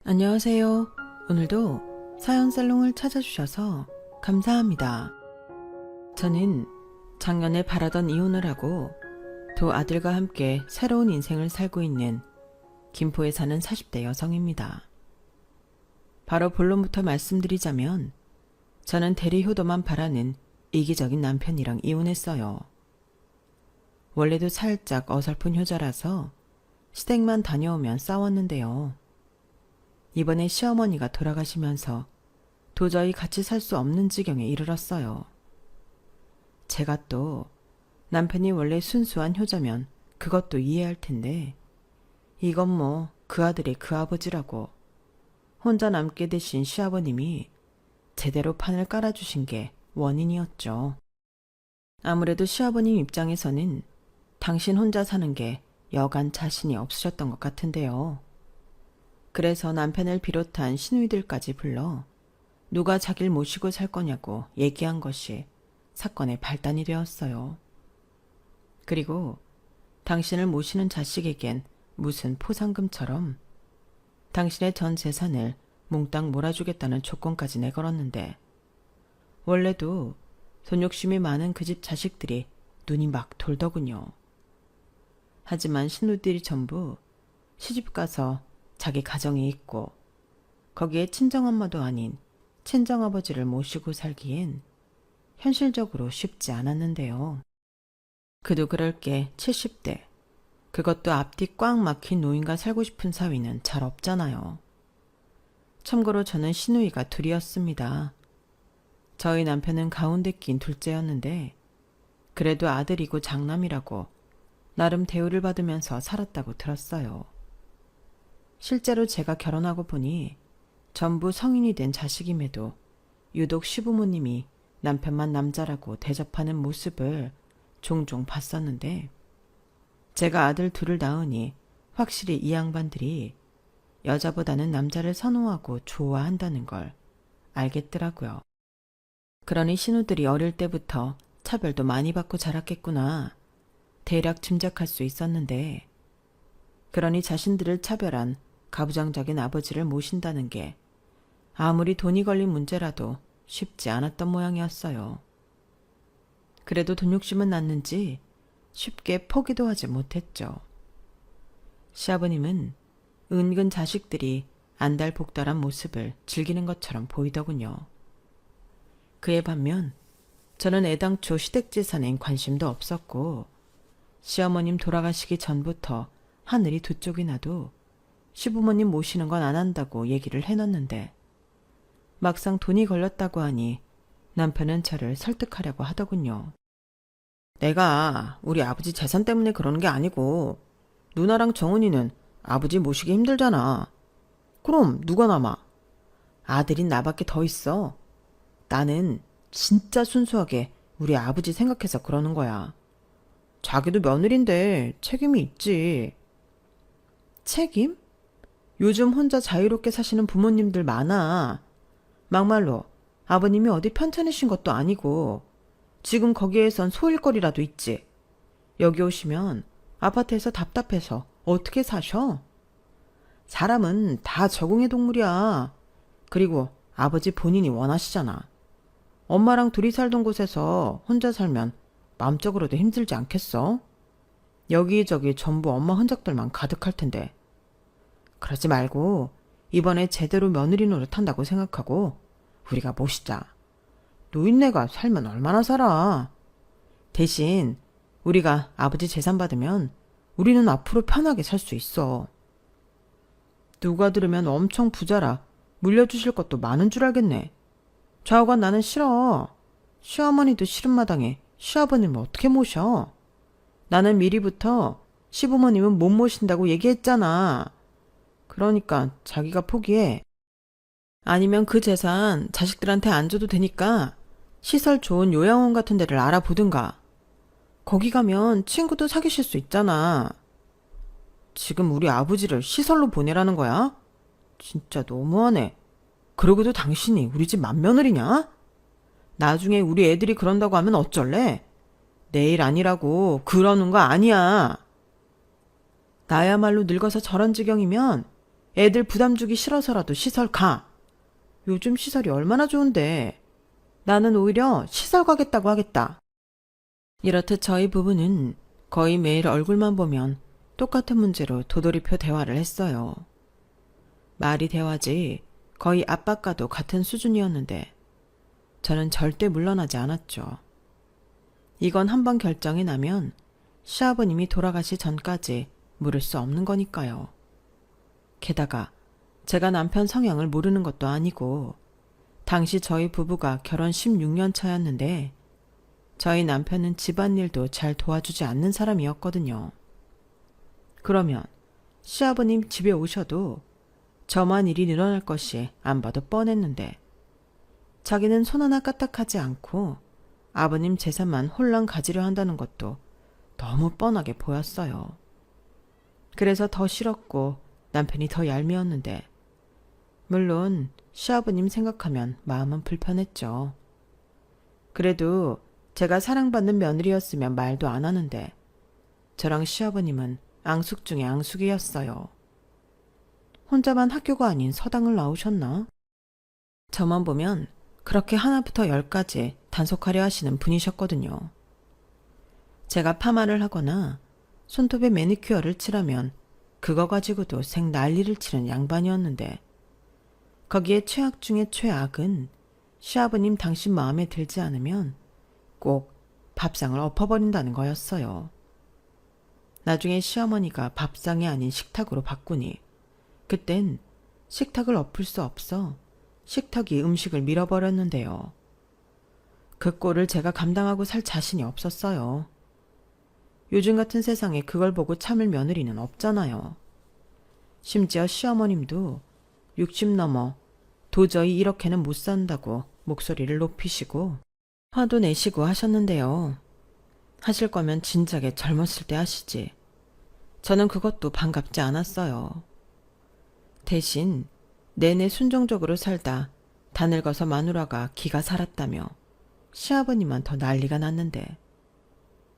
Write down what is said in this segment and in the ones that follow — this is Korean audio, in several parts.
안녕하세요. 오늘도 사연살롱을 찾아주셔서 감사합니다. 저는 작년에 바라던 이혼을 하고 두 아들과 함께 새로운 인생을 살고 있는 김포에 사는 40대 여성입니다. 바로 본론부터 말씀드리자면 저는 대리 효도만 바라는 이기적인 남편이랑 이혼했어요. 원래도 살짝 어설픈 효자라서 시댁만 다녀오면 싸웠는데요. 이번에 시어머니가 돌아가시면서 도저히 같이 살 수 없는 지경에 이르렀어요. 제가 또 남편이 원래 순수한 효자면 그것도 이해할 텐데 이건 뭐 그 아들이 그 아버지라고 혼자 남게 되신 시아버님이 제대로 판을 깔아주신 게 원인이었죠. 아무래도 시아버님 입장에서는 당신 혼자 사는 게 여간 자신이 없으셨던 것 같은데요. 그래서 남편을 비롯한 시누이들까지 불러 누가 자기를 모시고 살 거냐고 얘기한 것이 사건의 발단이 되었어요. 그리고 당신을 모시는 자식에겐 무슨 포상금처럼 당신의 전 재산을 몽땅 몰아주겠다는 조건까지 내걸었는데 원래도 돈 욕심이 많은 그 집 자식들이 눈이 막 돌더군요. 하지만 시누들이 전부 시집가서 자기 가정이 있고 거기에 친정엄마도 아닌 친정아버지를 모시고 살기엔 현실적으로 쉽지 않았는데요. 그도 그럴 게 70대, 그것도 앞뒤 꽉 막힌 노인과 살고 싶은 사위는 잘 없잖아요. 참고로 저는 시누이가 둘이었습니다. 저희 남편은 가운데 낀 둘째였는데 그래도 아들이고 장남이라고 나름 대우를 받으면서 살았다고 들었어요. 실제로 제가 결혼하고 보니 전부 성인이 된 자식임에도 유독 시부모님이 남편만 남자라고 대접하는 모습을 종종 봤었는데 제가 아들 둘을 낳으니 확실히 이 양반들이 여자보다는 남자를 선호하고 좋아한다는 걸 알겠더라고요. 그러니 신우들이 어릴 때부터 차별도 많이 받고 자랐겠구나 대략 짐작할 수 있었는데 그러니 자신들을 차별한 가부장적인 아버지를 모신다는 게 아무리 돈이 걸린 문제라도 쉽지 않았던 모양이었어요. 그래도 돈 욕심은 났는지 쉽게 포기도 하지 못했죠. 시아버님은 은근 자식들이 안달복달한 모습을 즐기는 것처럼 보이더군요. 그에 반면 저는 애당초 시댁재산엔 관심도 없었고 시어머님 돌아가시기 전부터 하늘이 두 쪽이 나도 시부모님 모시는 건 안 한다고 얘기를 해놨는데 막상 돈이 걸렸다고 하니 남편은 저를 설득하려고 하더군요. 내가 우리 아버지 재산 때문에 그러는 게 아니고 누나랑 정은이는 아버지 모시기 힘들잖아. 그럼 누가 남아? 아들인 나밖에 더 있어. 나는 진짜 순수하게 우리 아버지 생각해서 그러는 거야. 자기도 며느린데 책임이 있지. 책임? 요즘 혼자 자유롭게 사시는 부모님들 많아. 막말로 아버님이 어디 편찮으신 것도 아니고 지금 거기에선 소일거리라도 있지. 여기 오시면 아파트에서 답답해서 어떻게 사셔? 사람은 다 적응의 동물이야. 그리고 아버지 본인이 원하시잖아. 엄마랑 둘이 살던 곳에서 혼자 살면 마음적으로도 힘들지 않겠어? 여기저기 전부 엄마 흔적들만 가득할 텐데. 그러지 말고 이번에 제대로 며느리 노릇한다고 생각하고 우리가 모시자. 노인네가 살면 얼마나 살아. 대신 우리가 아버지 재산 받으면 우리는 앞으로 편하게 살 수 있어. 누가 들으면 엄청 부자라 물려주실 것도 많은 줄 알겠네. 좌우간 나는 싫어. 시어머니도 싫은 마당에 시아버님을 어떻게 모셔? 나는 미리부터 시부모님은 못 모신다고 얘기했잖아. 그러니까 자기가 포기해. 아니면 그 재산 자식들한테 안 줘도 되니까 시설 좋은 요양원 같은 데를 알아보든가. 거기 가면 친구도 사귀실 수 있잖아. 지금 우리 아버지를 시설로 보내라는 거야? 진짜 너무하네. 그러고도 당신이 우리 집 맏며느리냐? 나중에 우리 애들이 그런다고 하면 어쩔래? 내일 아니라고 그러는 거 아니야. 나야말로 늙어서 저런 지경이면 애들 부담 주기 싫어서라도 시설 가. 요즘 시설이 얼마나 좋은데. 나는 오히려 시설 가겠다고 하겠다. 이렇듯 저희 부부는 거의 매일 얼굴만 보면 똑같은 문제로 도돌이표 대화를 했어요. 말이 대화지 거의 압박과도 같은 수준이었는데 저는 절대 물러나지 않았죠. 이건 한번 결정이 나면 시아버님이 돌아가시 전까지 물을 수 없는 거니까요. 게다가 제가 남편 성향을 모르는 것도 아니고 당시 저희 부부가 결혼 16년 차였는데 저희 남편은 집안일도 잘 도와주지 않는 사람이었거든요. 그러면 시아버님 집에 오셔도 저만 일이 늘어날 것이 안 봐도 뻔했는데 자기는 손 하나 까딱하지 않고 아버님 재산만 홀랑 가지려 한다는 것도 너무 뻔하게 보였어요. 그래서 더 싫었고 남편이 더 얄미웠는데 물론 시아버님 생각하면 마음은 불편했죠. 그래도 제가 사랑받는 며느리였으면 말도 안 하는데 저랑 시아버님은 앙숙 중에 앙숙이었어요. 혼자만 학교가 아닌 서당을 나오셨나? 저만 보면 그렇게 하나부터 열까지 단속하려 하시는 분이셨거든요. 제가 파마를 하거나 손톱에 매니큐어를 칠하면 그거 가지고도 생 난리를 치는 양반이었는데 거기에 최악 중에 최악은 시아버님 당신 마음에 들지 않으면 꼭 밥상을 엎어버린다는 거였어요. 나중에 시어머니가 밥상이 아닌 식탁으로 바꾸니 그땐 식탁을 엎을 수 없어 식탁이 음식을 밀어버렸는데요. 그 꼴을 제가 감당하고 살 자신이 없었어요. 요즘 같은 세상에 그걸 보고 참을 며느리는 없잖아요. 심지어 시어머님도 60 넘어 도저히 이렇게는 못 산다고 목소리를 높이시고 화도 내시고 하셨는데요. 하실 거면 진작에 젊었을 때 하시지. 저는 그것도 반갑지 않았어요. 대신 내내 순종적으로 살다 다 늙어서 마누라가 기가 살았다며 시아버님은 더 난리가 났는데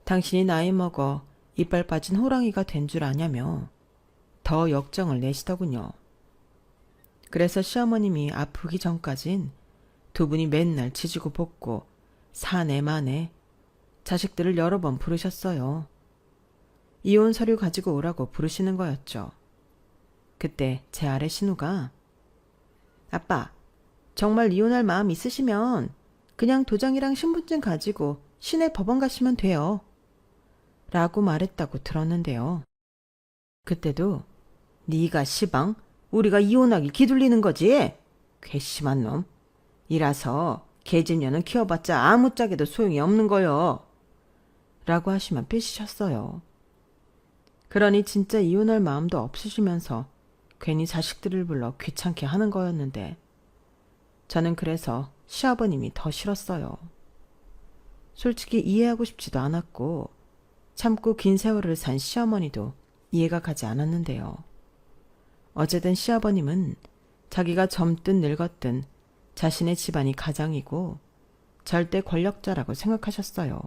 당신이 나이 먹어 이빨 빠진 호랑이가 된 줄 아냐며 더 역정을 내시더군요. 그래서 시어머님이 아프기 전까진 두 분이 맨날 지지고 볶고 사내 마내 자식들을 여러 번 부르셨어요. 이혼 서류 가지고 오라고 부르시는 거였죠. 그때 제 아래 신우가 아빠, 정말 이혼할 마음 있으시면 그냥 도장이랑 신분증 가지고 시내 법원 가시면 돼요. 라고 말했다고 들었는데요. 그때도 네가 시방 우리가 이혼하길 기둘리는 거지? 괘씸한 놈. 이라서 계집년은 키워봤자 아무짝에도 소용이 없는 거요. 라고 하시면 삐지셨어요. 그러니 진짜 이혼할 마음도 없으시면서 괜히 자식들을 불러 귀찮게 하는 거였는데 저는 그래서 시아버님이 더 싫었어요. 솔직히 이해하고 싶지도 않았고 참고 긴 세월을 산 시어머니도 이해가 가지 않았는데요. 어쨌든 시아버님은 자기가 젊든 늙었든 자신의 집안이 가장이고 절대 권력자라고 생각하셨어요.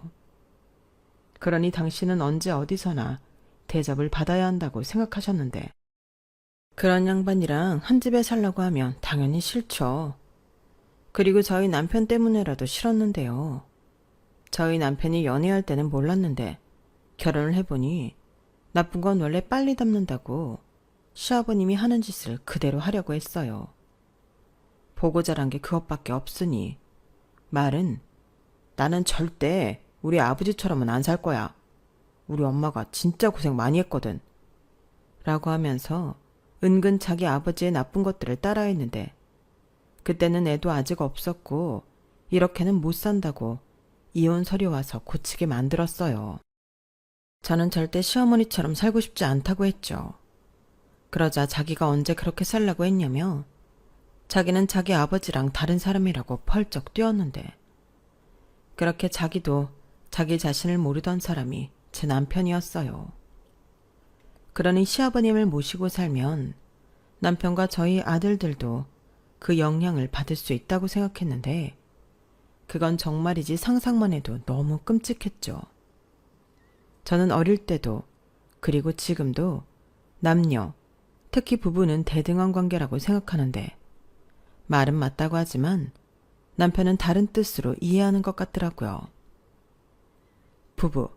그러니 당신은 언제 어디서나 대접을 받아야 한다고 생각하셨는데 그런 양반이랑 한 집에 살라고 하면 당연히 싫죠. 그리고 저희 남편 때문에라도 싫었는데요. 저희 남편이 연애할 때는 몰랐는데 결혼을 해보니 나쁜 건 원래 빨리 닮는다고 시아버님이 하는 짓을 그대로 하려고 했어요. 보고 자란 게 그것밖에 없으니 말은 나는 절대 우리 아버지처럼은 안 살 거야. 우리 엄마가 진짜 고생 많이 했거든. 라고 하면서 은근 자기 아버지의 나쁜 것들을 따라했는데 그때는 애도 아직 없었고 이렇게는 못 산다고 이혼 서류 와서 고치게 만들었어요. 저는 절대 시어머니처럼 살고 싶지 않다고 했죠. 그러자 자기가 언제 그렇게 살라고 했냐며 자기는 자기 아버지랑 다른 사람이라고 펄쩍 뛰었는데 그렇게 자기도 자기 자신을 모르던 사람이 제 남편이었어요. 그러니 시아버님을 모시고 살면 남편과 저희 아들들도 그 영향을 받을 수 있다고 생각했는데 그건 정말이지 상상만 해도 너무 끔찍했죠. 저는 어릴 때도 그리고 지금도 남녀, 특히 부부는 대등한 관계라고 생각하는데 말은 맞다고 하지만 남편은 다른 뜻으로 이해하는 것 같더라고요. 부부,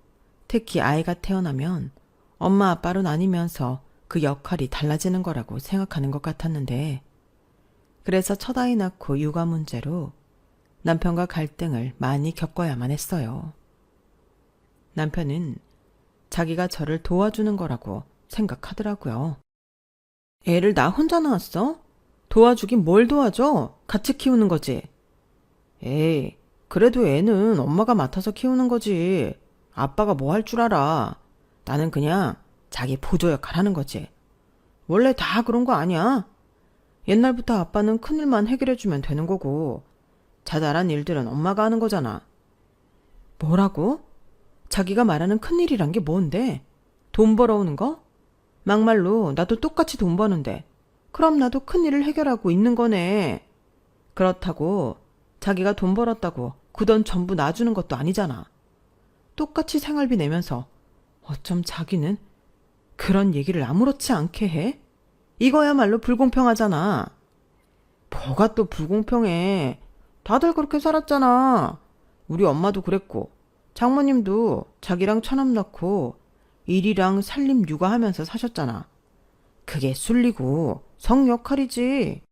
특히 아이가 태어나면 엄마 아빠로 나뉘면서 그 역할이 달라지는 거라고 생각하는 것 같았는데 그래서 첫 아이 낳고 육아 문제로 남편과 갈등을 많이 겪어야만 했어요. 남편은 자기가 저를 도와주는 거라고 생각하더라고요. 애를 나 혼자 낳았어? 도와주긴 뭘 도와줘? 같이 키우는 거지. 에이, 그래도 애는 엄마가 맡아서 키우는 거지. 아빠가 뭐 할 줄 알아. 나는 그냥 자기 보조 역할 하는 거지. 원래 다 그런 거 아니야? 옛날부터 아빠는 큰일만 해결해주면 되는 거고 자잘한 일들은 엄마가 하는 거잖아. 뭐라고? 자기가 말하는 큰일이란 게 뭔데? 돈 벌어오는 거? 막말로 나도 똑같이 돈 버는데 그럼 나도 큰일을 해결하고 있는 거네. 그렇다고 자기가 돈 벌었다고 그 돈 전부 놔주는 것도 아니잖아. 똑같이 생활비 내면서 어쩜 자기는 그런 얘기를 아무렇지 않게 해? 이거야말로 불공평하잖아. 뭐가 또 불공평해. 다들 그렇게 살았잖아. 우리 엄마도 그랬고 장모님도 자기랑 처남 낳고 일이랑 살림 육아하면서 사셨잖아. 그게 술리고 성 역할이지.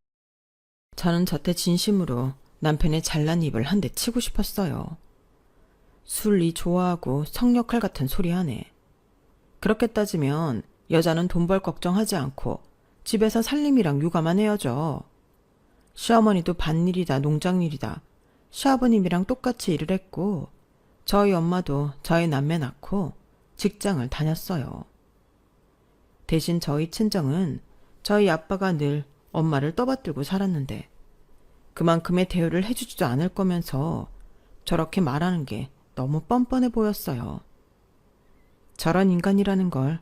저는 저때 진심으로 남편의 잘난 입을 한 대 치고 싶었어요. 술리 좋아하고 성 역할 같은 소리 하네. 그렇게 따지면 여자는 돈 벌 걱정하지 않고 집에서 살림이랑 육아만 해야죠. 시어머니도 밭일이다 농장일이다 시아버님이랑 똑같이 일을 했고 저희 엄마도 저희 남매 낳고 직장을 다녔어요. 대신 저희 친정은 저희 아빠가 늘 엄마를 떠받들고 살았는데 그만큼의 대우를 해주지도 않을 거면서 저렇게 말하는 게 너무 뻔뻔해 보였어요. 저런 인간이라는 걸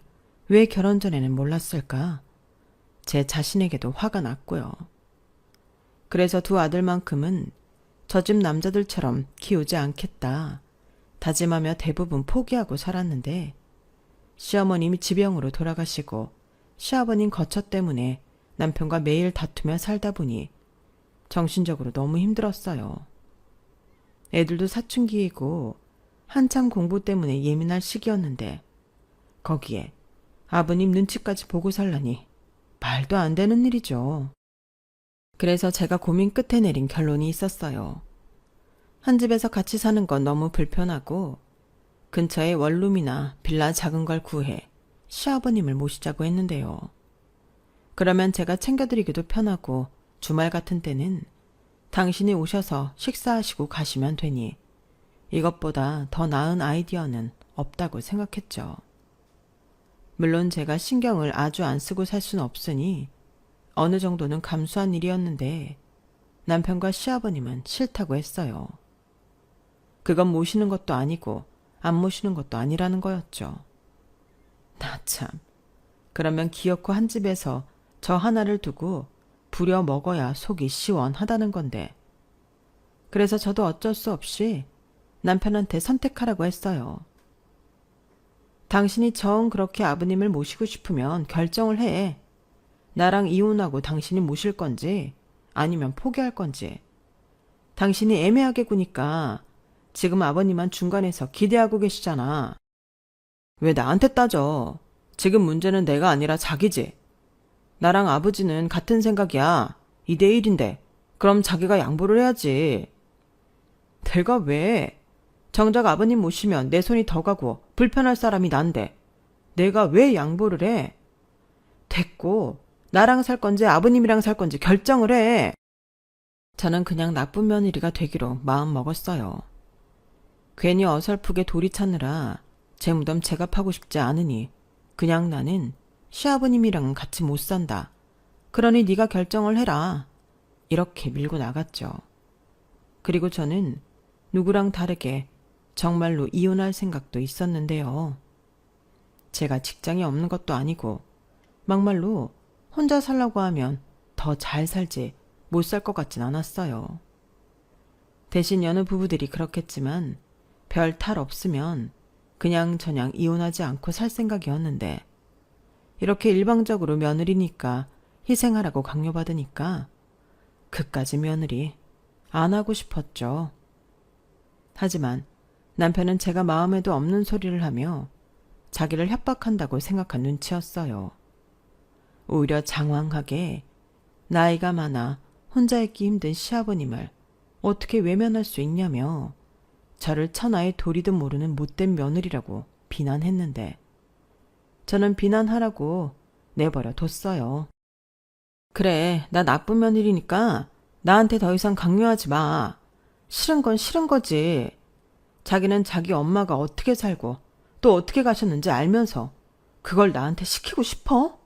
왜 결혼 전에는 몰랐을까? 제 자신에게도 화가 났고요. 그래서 두 아들만큼은 저 집 남자들처럼 키우지 않겠다 다짐하며 대부분 포기하고 살았는데 시어머님이 지병으로 돌아가시고 시아버님 거처 때문에 남편과 매일 다투며 살다 보니 정신적으로 너무 힘들었어요. 애들도 사춘기이고 한참 공부 때문에 예민할 시기였는데 거기에 아버님 눈치까지 보고 살라니 말도 안 되는 일이죠. 그래서 제가 고민 끝에 내린 결론이 있었어요. 한 집에서 같이 사는 건 너무 불편하고 근처에 원룸이나 빌라 작은 걸 구해 시아버님을 모시자고 했는데요. 그러면 제가 챙겨드리기도 편하고 주말 같은 때는 당신이 오셔서 식사하시고 가시면 되니 이것보다 더 나은 아이디어는 없다고 생각했죠. 물론 제가 신경을 아주 안 쓰고 살 수는 없으니 어느 정도는 감수한 일이었는데 남편과 시아버님은 싫다고 했어요. 그건 모시는 것도 아니고 안 모시는 것도 아니라는 거였죠. 나 참. 그러면 기어코 한 집에서 저 하나를 두고 부려 먹어야 속이 시원하다는 건데. 그래서 저도 어쩔 수 없이 남편한테 선택하라고 했어요. 당신이 정 그렇게 아버님을 모시고 싶으면 결정을 해. 나랑 이혼하고 당신이 모실 건지 아니면 포기할 건지. 당신이 애매하게 구니까 지금 아버님만 중간에서 기대하고 계시잖아. 왜 나한테 따져? 지금 문제는 내가 아니라 자기지. 나랑 아버지는 같은 생각이야. 2대1인데 그럼 자기가 양보를 해야지. 내가 왜? 정작 아버님 모시면 내 손이 더 가고 불편할 사람이 난데 내가 왜 양보를 해? 됐고 나랑 살 건지 아버님이랑 살 건지 결정을 해. 저는 그냥 나쁜 며느리가 되기로 마음 먹었어요. 괜히 어설프게 도리 찾느라 제 무덤 제가 파고 싶지 않으니 그냥 나는 시아버님이랑은 같이 못 산다. 그러니 네가 결정을 해라. 이렇게 밀고 나갔죠. 그리고 저는 누구랑 다르게 정말로 이혼할 생각도 있었는데요. 제가 직장이 없는 것도 아니고 막말로 혼자 살라고 하면 더 잘 살지 못 살 것 같진 않았어요. 대신 여느 부부들이 그렇겠지만 별 탈 없으면 그냥 저냥 이혼하지 않고 살 생각이었는데 이렇게 일방적으로 며느리니까 희생하라고 강요받으니까 그까지 며느리 안 하고 싶었죠. 하지만 남편은 제가 마음에도 없는 소리를 하며 자기를 협박한다고 생각한 눈치였어요. 오히려 장황하게 나이가 많아 혼자 있기 힘든 시아버님을 어떻게 외면할 수 있냐며 저를 천하의 도리도 모르는 못된 며느리라고 비난했는데 저는 비난하라고 내버려 뒀어요. 그래, 나 나쁜 며느리니까 나한테 더 이상 강요하지 마. 싫은 건 싫은 거지. 자기는 자기 엄마가 어떻게 살고 또 어떻게 가셨는지 알면서 그걸 나한테 시키고 싶어?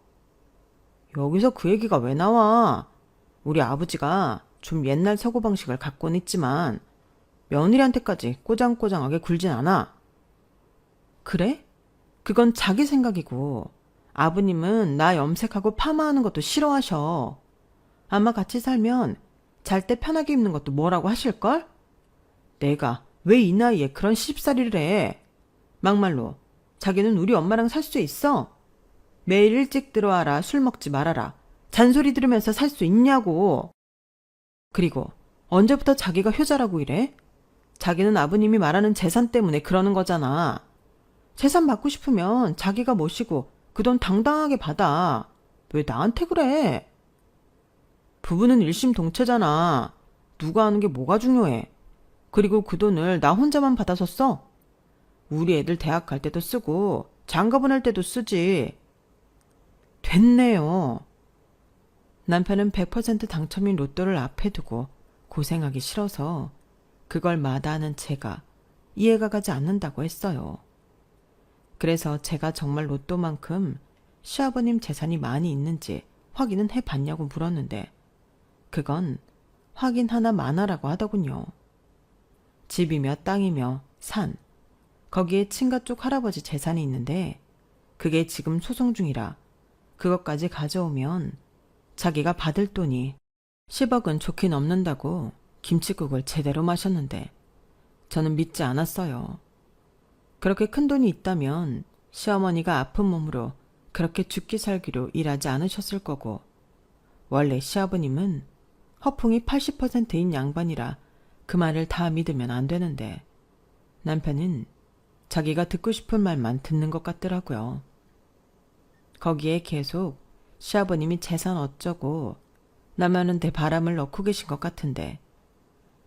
여기서 그 얘기가 왜 나와? 우리 아버지가 좀 옛날 사고방식을 갖고는 있지만 며느리한테까지 꼬장꼬장하게 굴진 않아. 그래? 그건 자기 생각이고 아버님은 나 염색하고 파마하는 것도 싫어하셔. 아마 같이 살면 잘 때 편하게 입는 것도 뭐라고 하실걸? 내가 왜 이 나이에 그런 시집살이를 해? 막말로 자기는 우리 엄마랑 살 수 있어? 매일 일찍 들어와라, 술 먹지 말아라. 잔소리 들으면서 살 수 있냐고. 그리고 언제부터 자기가 효자라고 이래? 자기는 아버님이 말하는 재산 때문에 그러는 거잖아. 재산 받고 싶으면 자기가 모시고 그 돈 당당하게 받아. 왜 나한테 그래? 부부는 일심동체잖아. 누가 하는 게 뭐가 중요해. 그리고 그 돈을 나 혼자만 받아서 써? 우리 애들 대학 갈 때도 쓰고 장가 보낼 때도 쓰지. 됐네요. 남편은 100% 당첨인 로또를 앞에 두고 고생하기 싫어서 그걸 마다하는 제가 이해가 가지 않는다고 했어요. 그래서 제가 정말 로또만큼 시아버님 재산이 많이 있는지 확인은 해봤냐고 물었는데 그건 확인 하나 마나라고 하더군요. 집이며 땅이며 산, 거기에 친가 쪽 할아버지 재산이 있는데 그게 지금 소송 중이라 그것까지 가져오면 자기가 받을 돈이 10억은 좋게 넘는다고 김칫국을 제대로 마셨는데 저는 믿지 않았어요. 그렇게 큰 돈이 있다면 시어머니가 아픈 몸으로 그렇게 죽기 살기로 일하지 않으셨을 거고 원래 시아버님은 허풍이 80%인 양반이라 그 말을 다 믿으면 안 되는데 남편은 자기가 듣고 싶은 말만 듣는 것 같더라고요. 거기에 계속 시아버님이 재산 어쩌고 나만한테 바람을 넣고 계신 것 같은데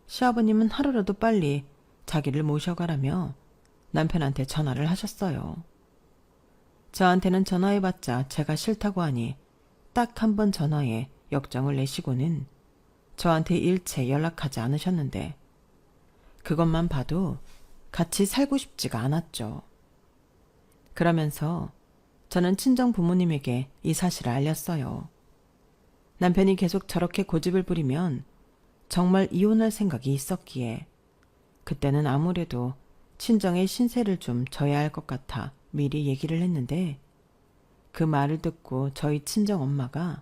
시아버님은 하루라도 빨리 자기를 모셔가라며 남편한테 전화를 하셨어요. 저한테는 전화해봤자 제가 싫다고 하니 딱 한 번 전화해 역정을 내시고는 저한테 일체 연락하지 않으셨는데 그것만 봐도 같이 살고 싶지가 않았죠. 그러면서 저는 친정 부모님에게 이 사실을 알렸어요. 남편이 계속 저렇게 고집을 부리면 정말 이혼할 생각이 있었기에 그때는 아무래도 친정의 신세를 좀 져야 할 것 같아 미리 얘기를 했는데 그 말을 듣고 저희 친정 엄마가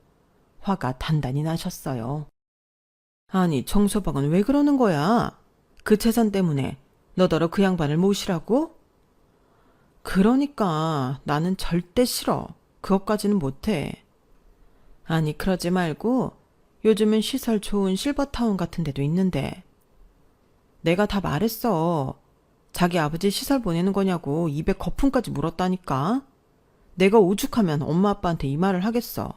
화가 단단히 나셨어요. 아니 정서방은 왜 그러는 거야? 그 재산 때문에 너더러 그 양반을 모시라고? 그러니까 나는 절대 싫어. 그것까지는 못해. 아니 그러지 말고 요즘은 시설 좋은 실버타운 같은 데도 있는데 내가 다 말했어. 자기 아버지 시설 보내는 거냐고 입에 거품까지 물었다니까. 내가 오죽하면 엄마 아빠한테 이 말을 하겠어.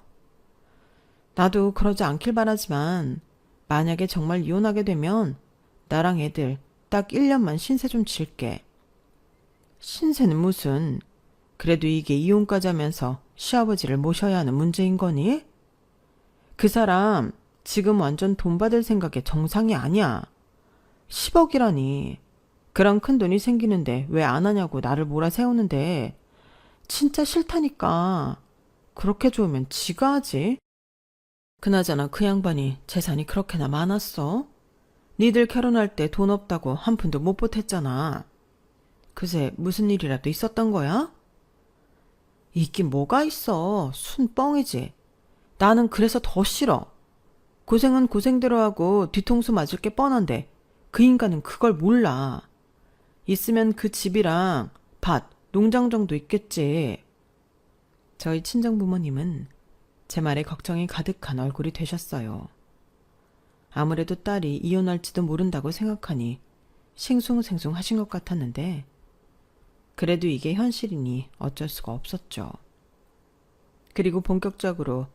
나도 그러지 않길 바라지만 만약에 정말 이혼하게 되면 나랑 애들 딱 1년만 신세 좀 질게. 신세는 무슨. 그래도 이게 이혼까지 하면서 시아버지를 모셔야 하는 문제인 거니? 그 사람 지금 완전 돈 받을 생각에 정상이 아니야. 10억이라니. 그런 큰 돈이 생기는데 왜 안 하냐고 나를 몰아세우는데 진짜 싫다니까. 그렇게 좋으면 지가 하지. 그나저나 그 양반이 재산이 그렇게나 많았어? 니들 결혼할 때 돈 없다고 한 푼도 못 보탰잖아. 그새 무슨 일이라도 있었던 거야? 있긴 뭐가 있어. 순 뻥이지. 나는 그래서 더 싫어. 고생은 고생대로 하고 뒤통수 맞을 게 뻔한데 그 인간은 그걸 몰라. 있으면 그 집이랑 밭, 농장 정도 있겠지. 저희 친정부모님은 제 말에 걱정이 가득한 얼굴이 되셨어요. 아무래도 딸이 이혼할지도 모른다고 생각하니 싱숭생숭 하신 것 같았는데 그래도 이게 현실이니 어쩔 수가 없었죠. 그리고 본격적으로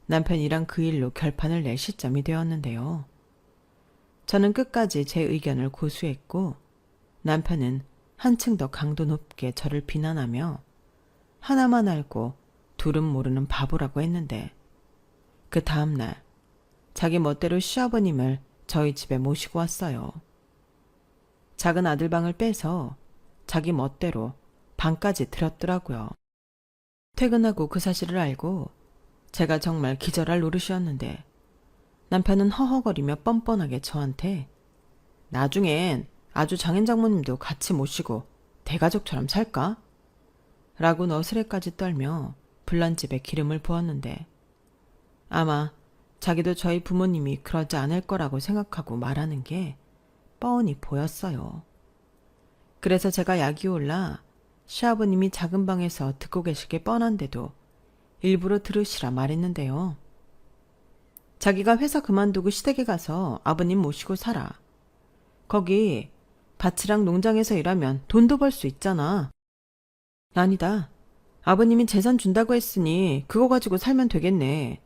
남편이랑 그 일로 결판을 낼 시점이 되었는데요. 저는 끝까지 제 의견을 고수했고 남편은 한층 더 강도 높게 저를 비난하며 하나만 알고 둘은 모르는 바보라고 했는데 그 다음날 자기 멋대로 시아버님을 저희 집에 모시고 왔어요. 작은 아들 방을 빼서 자기 멋대로 방까지 들였더라고요. 퇴근하고 그 사실을 알고 제가 정말 기절할 노릇이었는데 남편은 허허거리며 뻔뻔하게 저한테 나중엔 아주 장인 장모님도 같이 모시고 대가족처럼 살까? 라고 너스레까지 떨며 불난집에 기름을 부었는데 아마 자기도 저희 부모님이 그러지 않을 거라고 생각하고 말하는 게 뻔히 보였어요. 그래서 제가 약이 올라 시아버님이 작은 방에서 듣고 계실 게 뻔한데도 일부러 들으시라 말했는데요. 자기가 회사 그만두고 시댁에 가서 아버님 모시고 살아. 거기 밭이랑 농장에서 일하면 돈도 벌 수 있잖아. 아니다. 아버님이 재산 준다고 했으니 그거 가지고 살면 되겠네.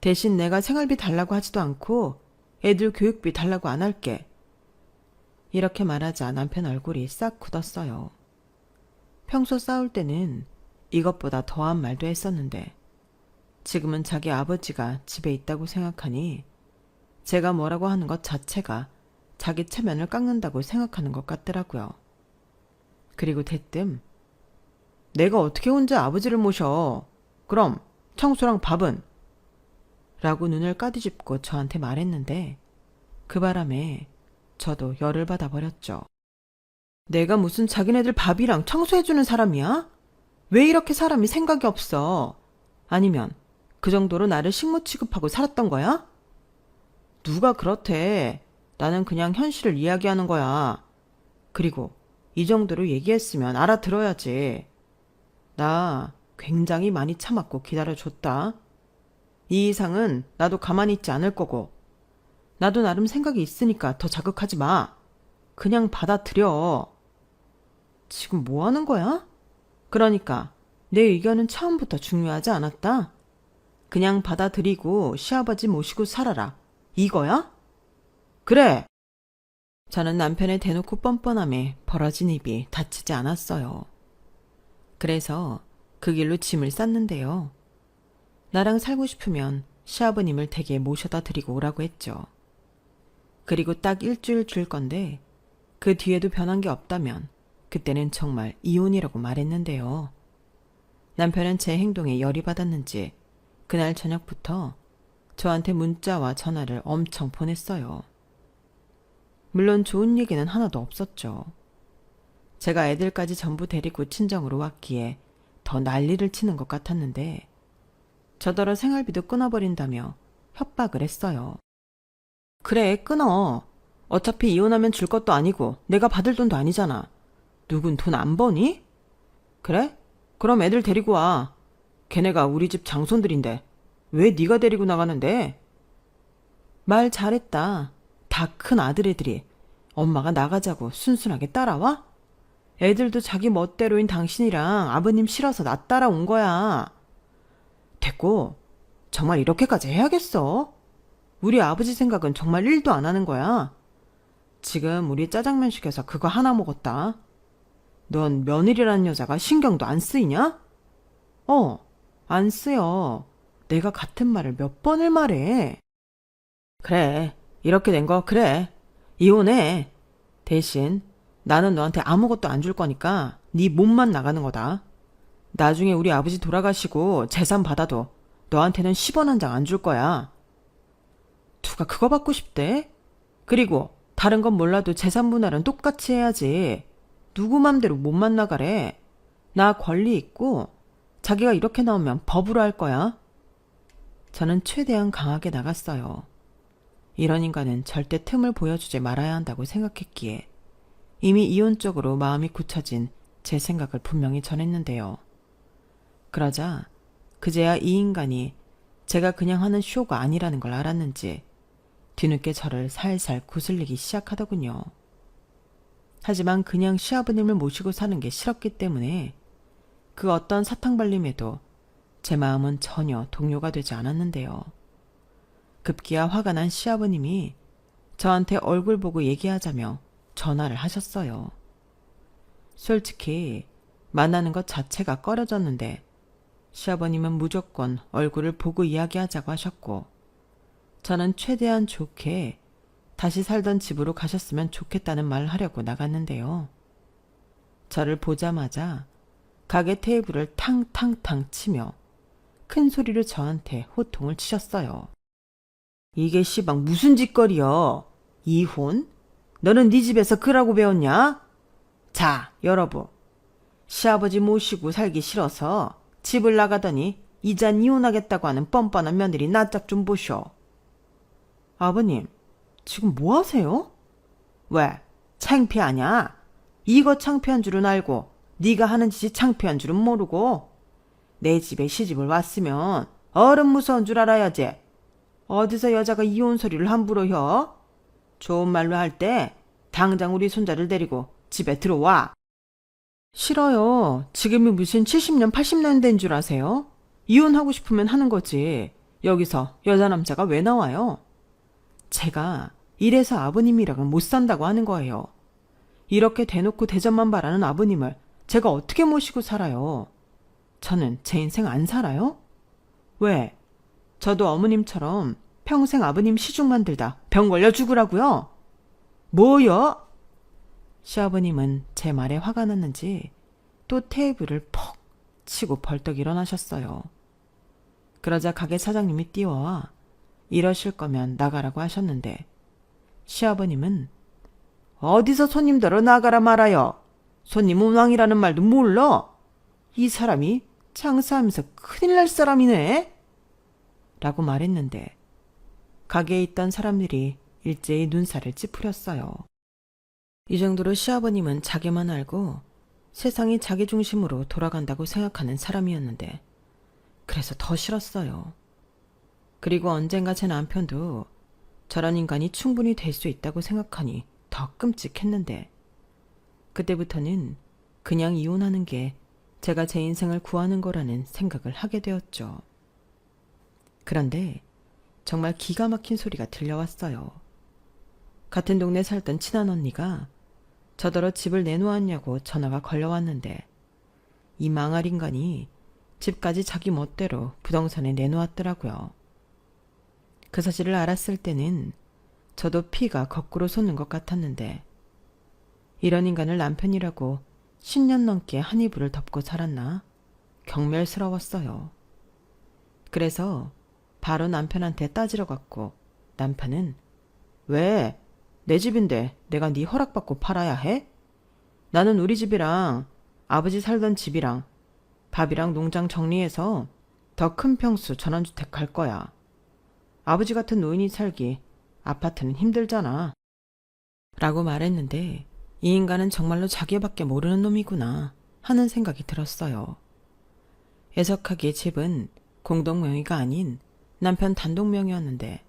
대신 내가 생활비 달라고 하지도 않고 애들 교육비 달라고 안 할게. 이렇게 말하자 남편 얼굴이 싹 굳었어요. 평소 싸울 때는 이것보다 더한 말도 했었는데 지금은 자기 아버지가 집에 있다고 생각하니 제가 뭐라고 하는 것 자체가 자기 체면을 깎는다고 생각하는 것 같더라고요. 그리고 대뜸 내가 어떻게 혼자 아버지를 모셔? 그럼 청소랑 밥은? 라고 눈을 까디집고 저한테 말했는데 그 바람에 저도 열을 받아버렸죠. 내가 무슨 자기네들 밥이랑 청소해주는 사람이야? 왜 이렇게 사람이 생각이 없어? 아니면 그 정도로 나를 식모 취급하고 살았던 거야? 누가 그렇대. 나는 그냥 현실을 이야기하는 거야. 그리고 이 정도로 얘기했으면 알아들어야지. 나 굉장히 많이 참았고 기다려줬다. 이 이상은 나도 가만히 있지 않을 거고 나도 나름 생각이 있으니까 더 자극하지 마. 그냥 받아들여. 지금 뭐 하는 거야? 그러니까 내 의견은 처음부터 중요하지 않았다. 그냥 받아들이고 시아버지 모시고 살아라. 이거야? 그래. 저는 남편의 대놓고 뻔뻔함에 벌어진 입이 닫히지 않았어요. 그래서 그 길로 짐을 쌌는데요. 나랑 살고 싶으면 시아버님을 댁에 모셔다 드리고 오라고 했죠. 그리고 딱 일주일 줄 건데 그 뒤에도 변한 게 없다면 그때는 정말 이혼이라고 말했는데요. 남편은 제 행동에 열이 받았는지 그날 저녁부터 저한테 문자와 전화를 엄청 보냈어요. 물론 좋은 얘기는 하나도 없었죠. 제가 애들까지 전부 데리고 친정으로 왔기에 더 난리를 치는 것 같았는데 저더러 생활비도 끊어버린다며 협박을 했어요. 그래, 끊어. 어차피 이혼하면 줄 것도 아니고 내가 받을 돈도 아니잖아. 누군 돈 안 버니? 그래? 그럼 애들 데리고 와. 걔네가 우리 집 장손들인데 왜 네가 데리고 나가는데? 말 잘했다. 다 큰 아들 애들이 엄마가 나가자고 순순하게 따라와? 애들도 자기 멋대로인 당신이랑 아버님 싫어서 나 따라온 거야. 됐고, 정말 이렇게까지 해야겠어? 우리 아버지 생각은 정말 1도 안 하는 거야. 지금 우리 짜장면 시켜서 그거 하나 먹었다. 넌 며느리라는 여자가 신경도 안 쓰이냐? 안 쓰여. 내가 같은 말을 몇 번을 말해. 그래, 이렇게 된 거 그래. 이혼해. 대신 나는 너한테 아무것도 안 줄 거니까 네 몸만 나가는 거다. 나중에 우리 아버지 돌아가시고 재산 받아도 너한테는 10원 한 장 안 줄 거야. 누가 그거 받고 싶대? 그리고 다른 건 몰라도 재산 분할은 똑같이 해야지. 누구 맘대로 몸만 나가래. 나 권리 있고 자기가 이렇게 나오면 법으로 할 거야. 저는 최대한 강하게 나갔어요. 이런 인간은 절대 틈을 보여주지 말아야 한다고 생각했기에 이미 이혼 쪽으로 마음이 굳혀진 제 생각을 분명히 전했는데요. 그러자 그제야 이 인간이 제가 그냥 하는 쇼가 아니라는 걸 알았는지 뒤늦게 저를 살살 구슬리기 시작하더군요. 하지만 그냥 시아버님을 모시고 사는 게 싫었기 때문에 그 어떤 사탕발림에도 제 마음은 전혀 동요가 되지 않았는데요. 급기야 화가 난 시아버님이 저한테 얼굴 보고 얘기하자며 전화를 하셨어요. 솔직히 만나는 것 자체가 꺼려졌는데 시아버님은 무조건 얼굴을 보고 이야기하자고 하셨고 저는 최대한 좋게 다시 살던 집으로 가셨으면 좋겠다는 말을 하려고 나갔는데요. 저를 보자마자 가게 테이블을 탕탕탕 치며 큰 소리로 저한테 호통을 치셨어요. 이게 씨방 무슨 짓거리여? 이혼? 너는 네 집에서 그라고 배웠냐? 자, 여러분. 시아버지 모시고 살기 싫어서 집을 나가더니 이젠 이혼하겠다고 하는 뻔뻔한 며느리 낯짝 좀 보쇼. 아버님, 지금 뭐 하세요? 왜? 창피하냐? 이거 창피한 줄은 알고 네가 하는 짓이 창피한 줄은 모르고 내 집에 시집을 왔으면 어른 무서운 줄 알아야지. 어디서 여자가 이혼 소리를 함부로 혀? 좋은 말로 할 때 당장 우리 손자를 데리고 집에 들어와. 싫어요. 지금이 무슨 70년, 80년 된 줄 아세요? 이혼하고 싶으면 하는 거지. 여기서 여자 남자가 왜 나와요? 제가 이래서 아버님이랑은 못 산다고 하는 거예요. 이렇게 대놓고 대접만 바라는 아버님을 제가 어떻게 모시고 살아요? 저는 제 인생 안 살아요? 왜? 저도 어머님처럼 평생 아버님 시중 만들다 병 걸려 죽으라고요? 뭐요? 시아버님은 제 말에 화가 났는지 또 테이블을 퍽 치고 벌떡 일어나셨어요. 그러자 가게 사장님이 뛰어와 이러실 거면 나가라고 하셨는데 시아버님은 어디서 손님들어 나가라 말아요. 손님은 왕이라는 말도 몰라. 이 사람이 장사하면서 큰일 날 사람이네. 라고 말했는데 가게에 있던 사람들이 일제히 눈살을 찌푸렸어요. 이 정도로 시아버님은 자기만 알고 세상이 자기 중심으로 돌아간다고 생각하는 사람이었는데 그래서 더 싫었어요. 그리고 언젠가 제 남편도 저런 인간이 충분히 될 수 있다고 생각하니 더 끔찍했는데 그때부터는 그냥 이혼하는 게 제가 제 인생을 구하는 거라는 생각을 하게 되었죠. 그런데 정말 기가 막힌 소리가 들려왔어요. 같은 동네 살던 친한 언니가 저더러 집을 내놓았냐고 전화가 걸려왔는데 이 망할 인간이 집까지 자기 멋대로 부동산에 내놓았더라고요. 그 사실을 알았을 때는 저도 피가 거꾸로 솟는 것 같았는데 이런 인간을 남편이라고 10년 넘게 한 이불을 덮고 살았나 경멸스러웠어요. 그래서 바로 남편한테 따지러 갔고 남편은 왜? 내 집인데 내가 네 허락받고 팔아야 해? 나는 우리 집이랑 아버지 살던 집이랑 밥이랑 농장 정리해서 더 큰 평수 전원주택 갈 거야. 아버지 같은 노인이 살기 아파트는 힘들잖아. 라고 말했는데 이 인간은 정말로 자기밖에 모르는 놈이구나 하는 생각이 들었어요. 애석하게 집은 공동명의가 아닌 남편 단독명의였는데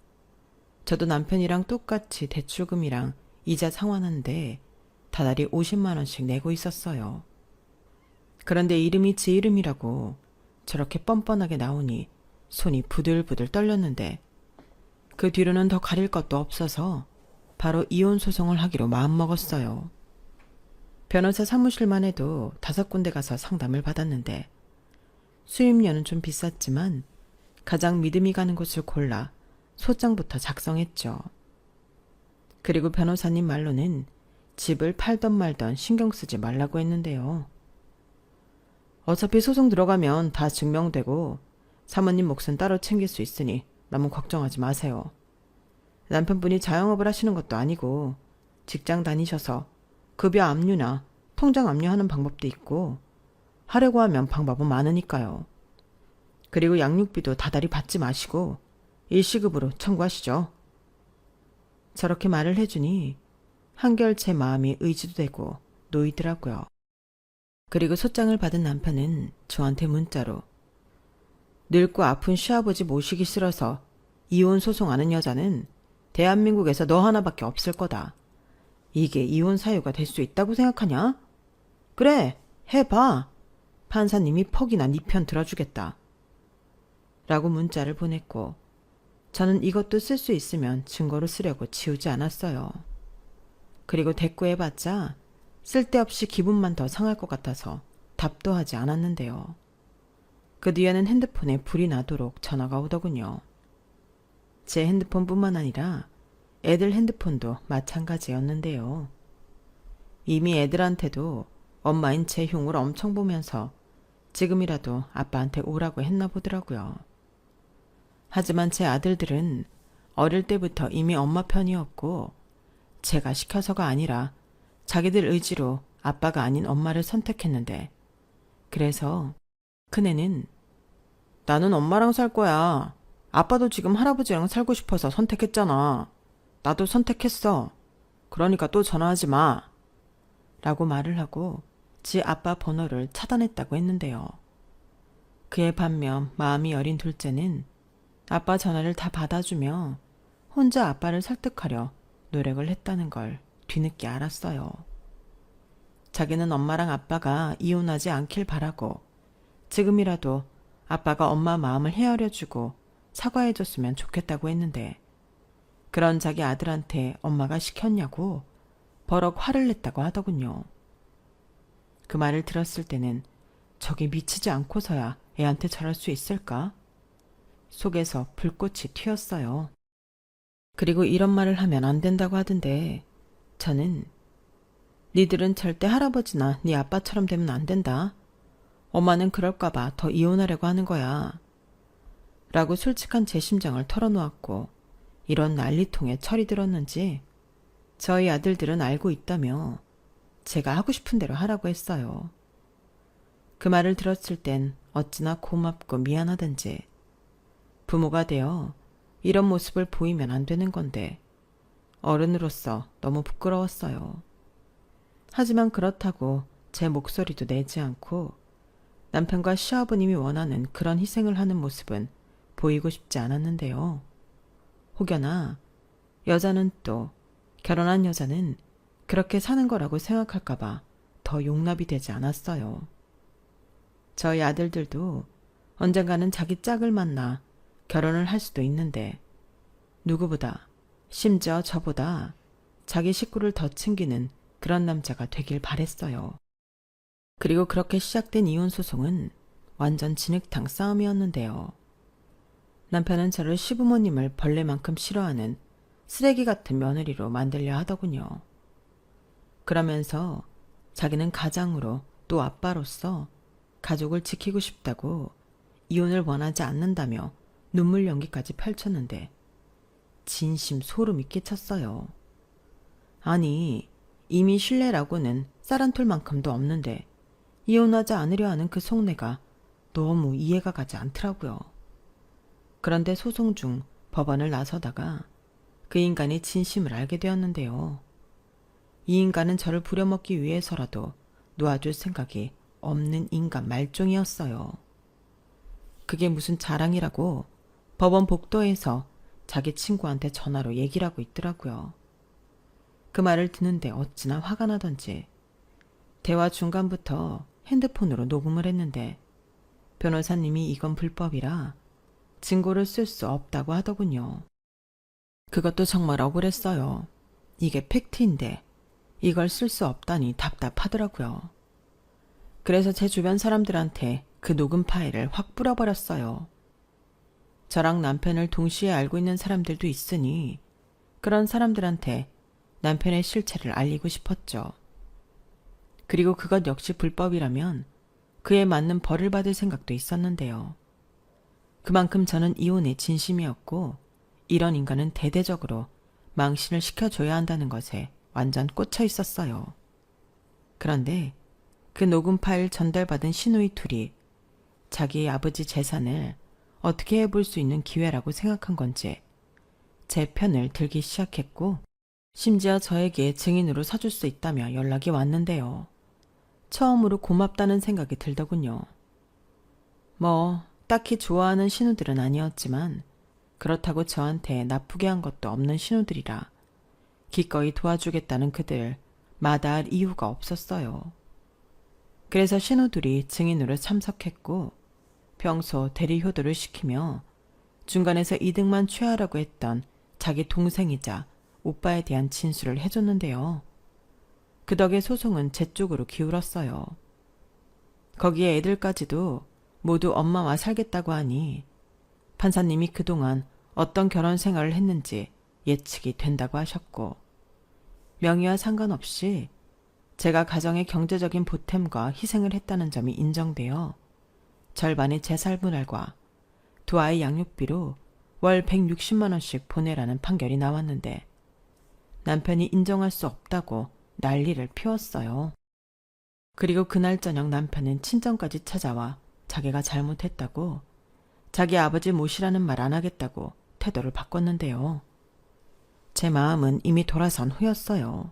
저도 남편이랑 똑같이 대출금이랑 이자 상환하는데 다달이 50만 원씩 내고 있었어요. 그런데 이름이 지 이름이라고 저렇게 뻔뻔하게 나오니 손이 부들부들 떨렸는데 그 뒤로는 더 가릴 것도 없어서 바로 이혼 소송을 하기로 마음먹었어요. 변호사 사무실만 해도 5군데 가서 상담을 받았는데 수임료는 좀 비쌌지만 가장 믿음이 가는 곳을 골라 소장부터 작성했죠. 그리고 변호사님 말로는 집을 팔던 말던 신경 쓰지 말라고 했는데요. 어차피 소송 들어가면 다 증명되고 사모님 몫은 따로 챙길 수 있으니 너무 걱정하지 마세요. 남편분이 자영업을 하시는 것도 아니고 직장 다니셔서 급여 압류나 통장 압류하는 방법도 있고 하려고 하면 방법은 많으니까요. 그리고 양육비도 다달이 받지 마시고 일시급으로 청구하시죠. 저렇게 말을 해주니 한결 제 마음이 의지도 되고 놓이더라고요. 그리고 소장을 받은 남편은 저한테 문자로 늙고 아픈 시아버지 모시기 싫어서 이혼 소송하는 여자는 대한민국에서 너 하나밖에 없을 거다. 이게 이혼 사유가 될 수 있다고 생각하냐? 그래, 해봐. 판사님이 퍽이나 네 편 들어주겠다. 라고 문자를 보냈고 저는 이것도 쓸 수 있으면 증거로 쓰려고 지우지 않았어요. 그리고 대꾸해봤자 쓸데없이 기분만 더 상할 것 같아서 답도 하지 않았는데요. 그 뒤에는 핸드폰에 불이 나도록 전화가 오더군요. 제 핸드폰뿐만 아니라 애들 핸드폰도 마찬가지였는데요. 이미 애들한테도 엄마인 제 흉을 엄청 보면서 지금이라도 아빠한테 오라고 했나 보더라고요. 하지만 제 아들들은 어릴 때부터 이미 엄마 편이었고 제가 시켜서가 아니라 자기들 의지로 아빠가 아닌 엄마를 선택했는데 그래서 큰애는 나는 엄마랑 살 거야. 아빠도 지금 할아버지랑 살고 싶어서 선택했잖아. 나도 선택했어. 그러니까 또 전화하지 마. 라고 말을 하고 지 아빠 번호를 차단했다고 했는데요. 그에 반면 마음이 여린 둘째는 아빠 전화를 다 받아주며 혼자 아빠를 설득하려 노력을 했다는 걸 뒤늦게 알았어요. 자기는 엄마랑 아빠가 이혼하지 않길 바라고 지금이라도 아빠가 엄마 마음을 헤아려주고 사과해줬으면 좋겠다고 했는데 그런 자기 아들한테 엄마가 시켰냐고 버럭 화를 냈다고 하더군요. 그 말을 들었을 때는 저게 미치지 않고서야 애한테 저럴 수 있을까? 속에서 불꽃이 튀었어요. 그리고 이런 말을 하면 안 된다고 하던데 저는 니들은 절대 할아버지나 네 아빠처럼 되면 안 된다. 엄마는 그럴까봐 더 이혼하려고 하는 거야. 라고 솔직한 제 심정을 털어놓았고 이런 난리통에 철이 들었는지 저희 아들들은 알고 있다며 제가 하고 싶은 대로 하라고 했어요. 그 말을 들었을 땐 어찌나 고맙고 미안하던지 부모가 되어 이런 모습을 보이면 안 되는 건데 어른으로서 너무 부끄러웠어요. 하지만 그렇다고 제 목소리도 내지 않고 남편과 시아버님이 원하는 그런 희생을 하는 모습은 보이고 싶지 않았는데요. 혹여나 여자는 또 결혼한 여자는 그렇게 사는 거라고 생각할까봐 더 용납이 되지 않았어요. 저희 아들들도 언젠가는 자기 짝을 만나 결혼을 할 수도 있는데 누구보다 심지어 저보다 자기 식구를 더 챙기는 그런 남자가 되길 바랬어요. 그리고 그렇게 시작된 이혼 소송은 완전 진흙탕 싸움이었는데요. 남편은 저를 시부모님을 벌레만큼 싫어하는 쓰레기 같은 며느리로 만들려 하더군요. 그러면서 자기는 가장으로 또 아빠로서 가족을 지키고 싶다고 이혼을 원하지 않는다며 눈물 연기까지 펼쳤는데 진심 소름이 끼쳤어요. 아니, 이미 신뢰라고는 쌀 한 톨만큼도 없는데 이혼하지 않으려 하는 그 속내가 너무 이해가 가지 않더라고요. 그런데 소송 중 법원을 나서다가 그 인간이 진심을 알게 되었는데요. 이 인간은 저를 부려먹기 위해서라도 놓아줄 생각이 없는 인간 말종이었어요. 그게 무슨 자랑이라고 법원 복도에서 자기 친구한테 전화로 얘기를 하고 있더라고요. 그 말을 듣는데 어찌나 화가 나던지 대화 중간부터 핸드폰으로 녹음을 했는데 변호사님이 이건 불법이라 증거를 쓸 수 없다고 하더군요. 그것도 정말 억울했어요. 이게 팩트인데 이걸 쓸 수 없다니 답답하더라고요. 그래서 제 주변 사람들한테 그 녹음 파일을 확 뿌려버렸어요. 저랑 남편을 동시에 알고 있는 사람들도 있으니 그런 사람들한테 남편의 실체를 알리고 싶었죠. 그리고 그것 역시 불법이라면 그에 맞는 벌을 받을 생각도 있었는데요. 그만큼 저는 이혼에 진심이었고 이런 인간은 대대적으로 망신을 시켜줘야 한다는 것에 완전 꽂혀 있었어요. 그런데 그 녹음 파일 전달받은 시누이 둘이 자기 아버지 재산을 어떻게 해볼 수 있는 기회라고 생각한 건지 제 편을 들기 시작했고 심지어 저에게 증인으로 서줄 수 있다며 연락이 왔는데요. 처음으로 고맙다는 생각이 들더군요. 딱히 좋아하는 신우들은 아니었지만 그렇다고 저한테 나쁘게 한 것도 없는 신우들이라 기꺼이 도와주겠다는 그들 마다할 이유가 없었어요. 그래서 신우들이 증인으로 참석했고 평소 대리 효도를 시키며 중간에서 이득만 취하라고 했던 자기 동생이자 오빠에 대한 진술을 해줬는데요. 그 덕에 소송은 제 쪽으로 기울었어요. 거기에 애들까지도 모두 엄마와 살겠다고 하니 판사님이 그동안 어떤 결혼 생활을 했는지 예측이 된다고 하셨고 명의와 상관없이 제가 가정의 경제적인 보탬과 희생을 했다는 점이 인정되어 절반의 재살분할과 두 아이 양육비로 월 160만 원씩 보내라는 판결이 나왔는데 남편이 인정할 수 없다고 난리를 피웠어요. 그리고 그날 저녁 남편은 친정까지 찾아와 자기가 잘못했다고 자기 아버지 모시라는 말 안 하겠다고 태도를 바꿨는데요. 제 마음은 이미 돌아선 후였어요.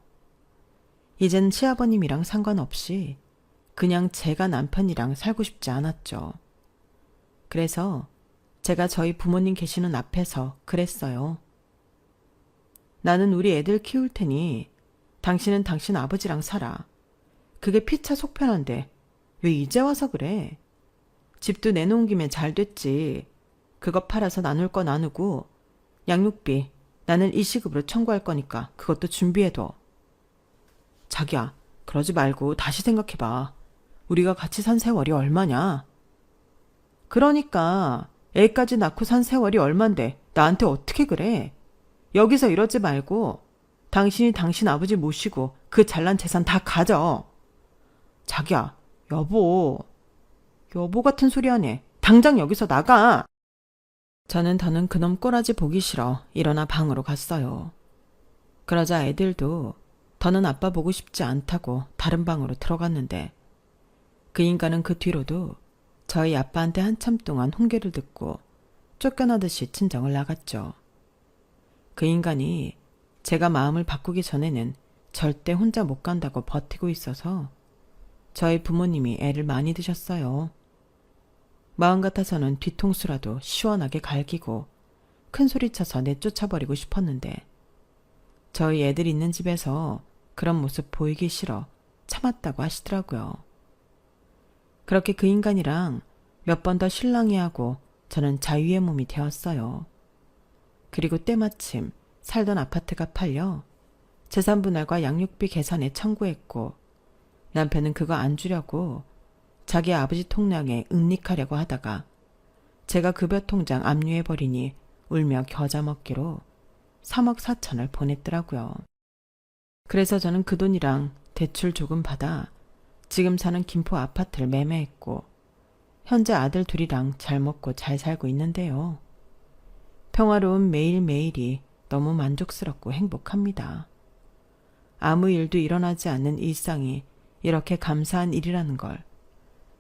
이젠 시아버님이랑 상관없이 그냥 제가 남편이랑 살고 싶지 않았죠. 그래서 제가 저희 부모님 계시는 앞에서 그랬어요. 나는 우리 애들 키울 테니 당신은 당신 아버지랑 살아. 그게 피차 속편한데 왜 이제 와서 그래? 집도 내놓은 김에 잘 됐지. 그거 팔아서 나눌 거 나누고 양육비 나는 일시급으로 청구할 거니까 그것도 준비해둬. 자기야, 그러지 말고 다시 생각해봐. 우리가 같이 산 세월이 얼마냐? 그러니까 애까지 낳고 산 세월이 얼만데 나한테 어떻게 그래? 여기서 이러지 말고 당신이 당신 아버지 모시고 그 잘난 재산 다 가져. 자기야, 여보 같은 소리 하네. 당장 여기서 나가. 저는 더는 그놈 꼬라지 보기 싫어 일어나 방으로 갔어요. 그러자 애들도 더는 아빠 보고 싶지 않다고 다른 방으로 들어갔는데 그 인간은 그 뒤로도 저희 아빠한테 한참 동안 훈계를 듣고 쫓겨나듯이 친정을 나갔죠. 그 인간이 제가 마음을 바꾸기 전에는 절대 혼자 못 간다고 버티고 있어서 저희 부모님이 애를 많이 드셨어요. 마음 같아서는 뒤통수라도 시원하게 갈기고 큰소리쳐서 내쫓아버리고 싶었는데 저희 애들 있는 집에서 그런 모습 보이기 싫어 참았다고 하시더라고요. 그렇게 그 인간이랑 몇 번 더 실랑이하고 저는 자유의 몸이 되었어요. 그리고 때마침 살던 아파트가 팔려 재산분할과 양육비 계산에 청구했고 남편은 그거 안 주려고 자기 아버지 통장에 응립하려고 하다가 제가 급여 통장 압류해버리니 울며 겨자 먹기로 3억 4천을 보냈더라고요. 그래서 저는 그 돈이랑 대출 조금 받아 지금 사는 김포 아파트를 매매했고 현재 아들 둘이랑 잘 먹고 잘 살고 있는데요. 평화로운 매일매일이 너무 만족스럽고 행복합니다. 아무 일도 일어나지 않는 일상이 이렇게 감사한 일이라는 걸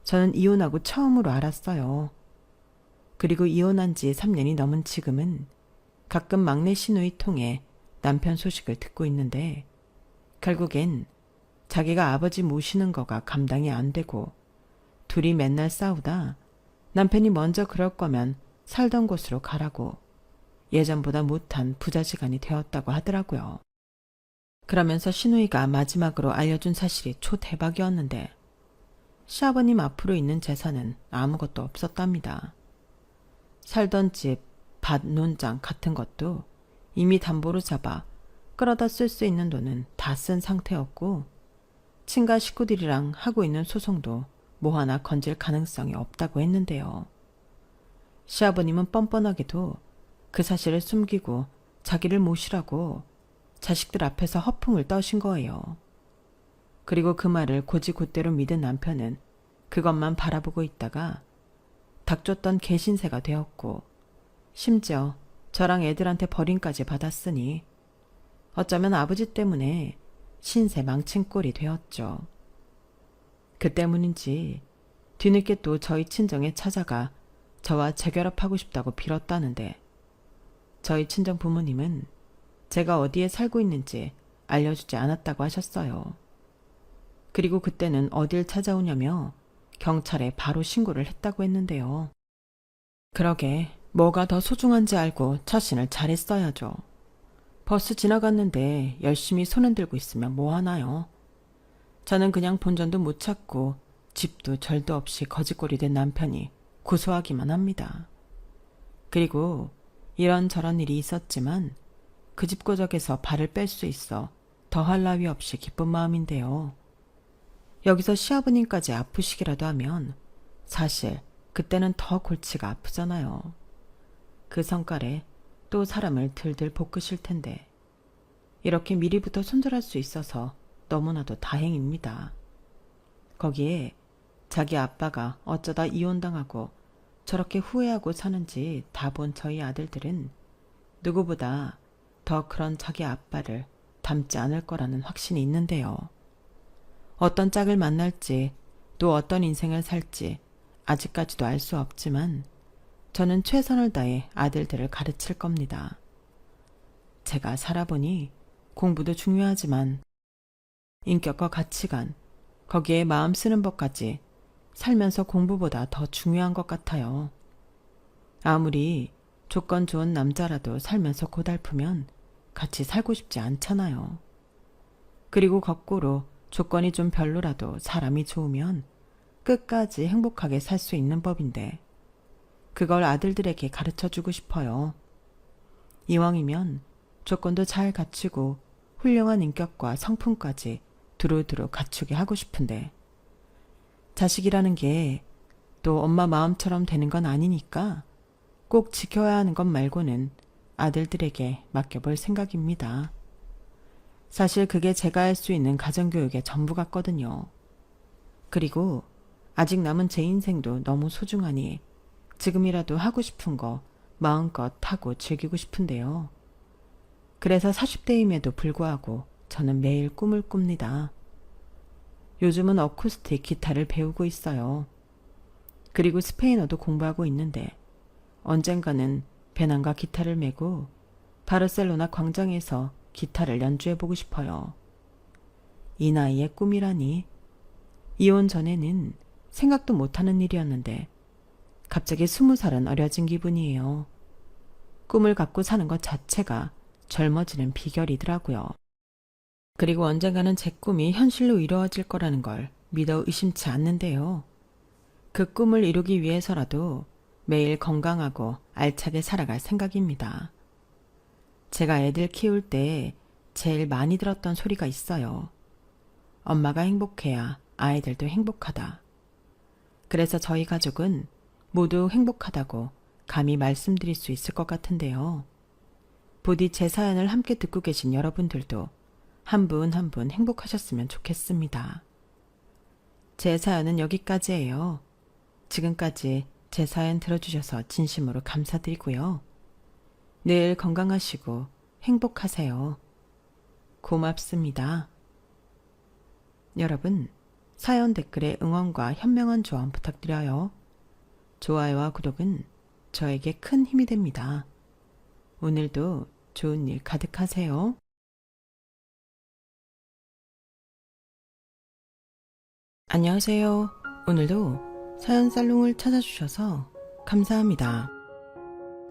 저는 이혼하고 처음으로 알았어요. 그리고 이혼한 지 3년이 넘은 지금은 가끔 막내 시누이 통해 남편 소식을 듣고 있는데 결국엔 자기가 아버지 모시는 거가 감당이 안 되고 둘이 맨날 싸우다 남편이 먼저 그럴 거면 살던 곳으로 가라고 예전보다 못한 부자지간이 되었다고 하더라고요. 그러면서 시누이가 마지막으로 알려준 사실이 초대박이었는데 시아버님 앞으로 있는 재산은 아무것도 없었답니다. 살던 집, 밭, 논장 같은 것도 이미 담보로 잡아 끌어다 쓸 수 있는 돈은 다 쓴 상태였고 친가 식구들이랑 하고 있는 소송도 뭐 하나 건질 가능성이 없다고 했는데요. 시아버님은 뻔뻔하게도 그 사실을 숨기고 자기를 모시라고 자식들 앞에서 허풍을 떠신 거예요. 그리고 그 말을 곧이곧대로 믿은 남편은 그것만 바라보고 있다가 닥쳤던 개신세가 되었고 심지어 저랑 애들한테 버림까지 받았으니 어쩌면 아버지 때문에 신세 망친 꼴이 되었죠. 그 때문인지 뒤늦게 또 저희 친정에 찾아가 저와 재결합하고 싶다고 빌었다는데 저희 친정 부모님은 제가 어디에 살고 있는지 알려주지 않았다고 하셨어요. 그리고 그때는 어딜 찾아오냐며 경찰에 바로 신고를 했다고 했는데요. 그러게 뭐가 더 소중한지 알고 처신을 잘했어야죠. 버스 지나갔는데 열심히 손 흔들고 있으면 뭐 하나요? 저는 그냥 본전도 못 찾고 집도 절도 없이 거지꼴이 된 남편이 고소하기만 합니다. 그리고 이런저런 일이 있었지만 그 집고적에서 발을 뺄 수 있어 더할 나위 없이 기쁜 마음인데요. 여기서 시아버님까지 아프시기라도 하면 사실 그때는 더 골치가 아프잖아요. 그 성깔에 또 사람을 들들 볶으실 텐데 이렇게 미리부터 손절할 수 있어서 너무나도 다행입니다. 거기에 자기 아빠가 어쩌다 이혼당하고 저렇게 후회하고 사는지 다 본 저희 아들들은 누구보다 더 그런 자기 아빠를 닮지 않을 거라는 확신이 있는데요. 어떤 짝을 만날지 또 어떤 인생을 살지 아직까지도 알 수 없지만 저는 최선을 다해 아들들을 가르칠 겁니다. 제가 살아보니 공부도 중요하지만 인격과 가치관, 거기에 마음 쓰는 법까지 살면서 공부보다 더 중요한 것 같아요. 아무리 조건 좋은 남자라도 살면서 고달프면 같이 살고 싶지 않잖아요. 그리고 거꾸로 조건이 좀 별로라도 사람이 좋으면 끝까지 행복하게 살 수 있는 법인데 그걸 아들들에게 가르쳐주고 싶어요. 이왕이면 조건도 잘 갖추고 훌륭한 인격과 성품까지 두루두루 갖추게 하고 싶은데 자식이라는 게 또 엄마 마음처럼 되는 건 아니니까 꼭 지켜야 하는 것 말고는 아들들에게 맡겨볼 생각입니다. 사실 그게 제가 할 수 있는 가정교육의 전부 같거든요. 그리고 아직 남은 제 인생도 너무 소중하니 지금이라도 하고 싶은 거 마음껏 하고 즐기고 싶은데요. 그래서 40대임에도 불구하고 저는 매일 꿈을 꿉니다. 요즘은 어쿠스틱 기타를 배우고 있어요. 그리고 스페인어도 공부하고 있는데 언젠가는 배낭과 기타를 메고 바르셀로나 광장에서 기타를 연주해보고 싶어요. 이 나이에 꿈이라니. 이혼 전에는 생각도 못하는 일이었는데 갑자기 20살은 어려진 기분이에요. 꿈을 갖고 사는 것 자체가 젊어지는 비결이더라고요. 그리고 언젠가는 제 꿈이 현실로 이루어질 거라는 걸 믿어 의심치 않는데요. 그 꿈을 이루기 위해서라도 매일 건강하고 알차게 살아갈 생각입니다. 제가 애들 키울 때 제일 많이 들었던 소리가 있어요. 엄마가 행복해야 아이들도 행복하다. 그래서 저희 가족은 모두 행복하다고 감히 말씀드릴 수 있을 것 같은데요. 부디 제 사연을 함께 듣고 계신 여러분들도 한 분 한 분 행복하셨으면 좋겠습니다. 제 사연은 여기까지예요. 지금까지 제 사연 들어주셔서 진심으로 감사드리고요. 늘 건강하시고 행복하세요. 고맙습니다. 여러분, 사연 댓글에 응원과 현명한 조언 부탁드려요. 좋아요와 구독은 저에게 큰 힘이 됩니다. 오늘도 좋은 일 가득하세요. 안녕하세요. 오늘도 사연 살롱을 찾아주셔서 감사합니다.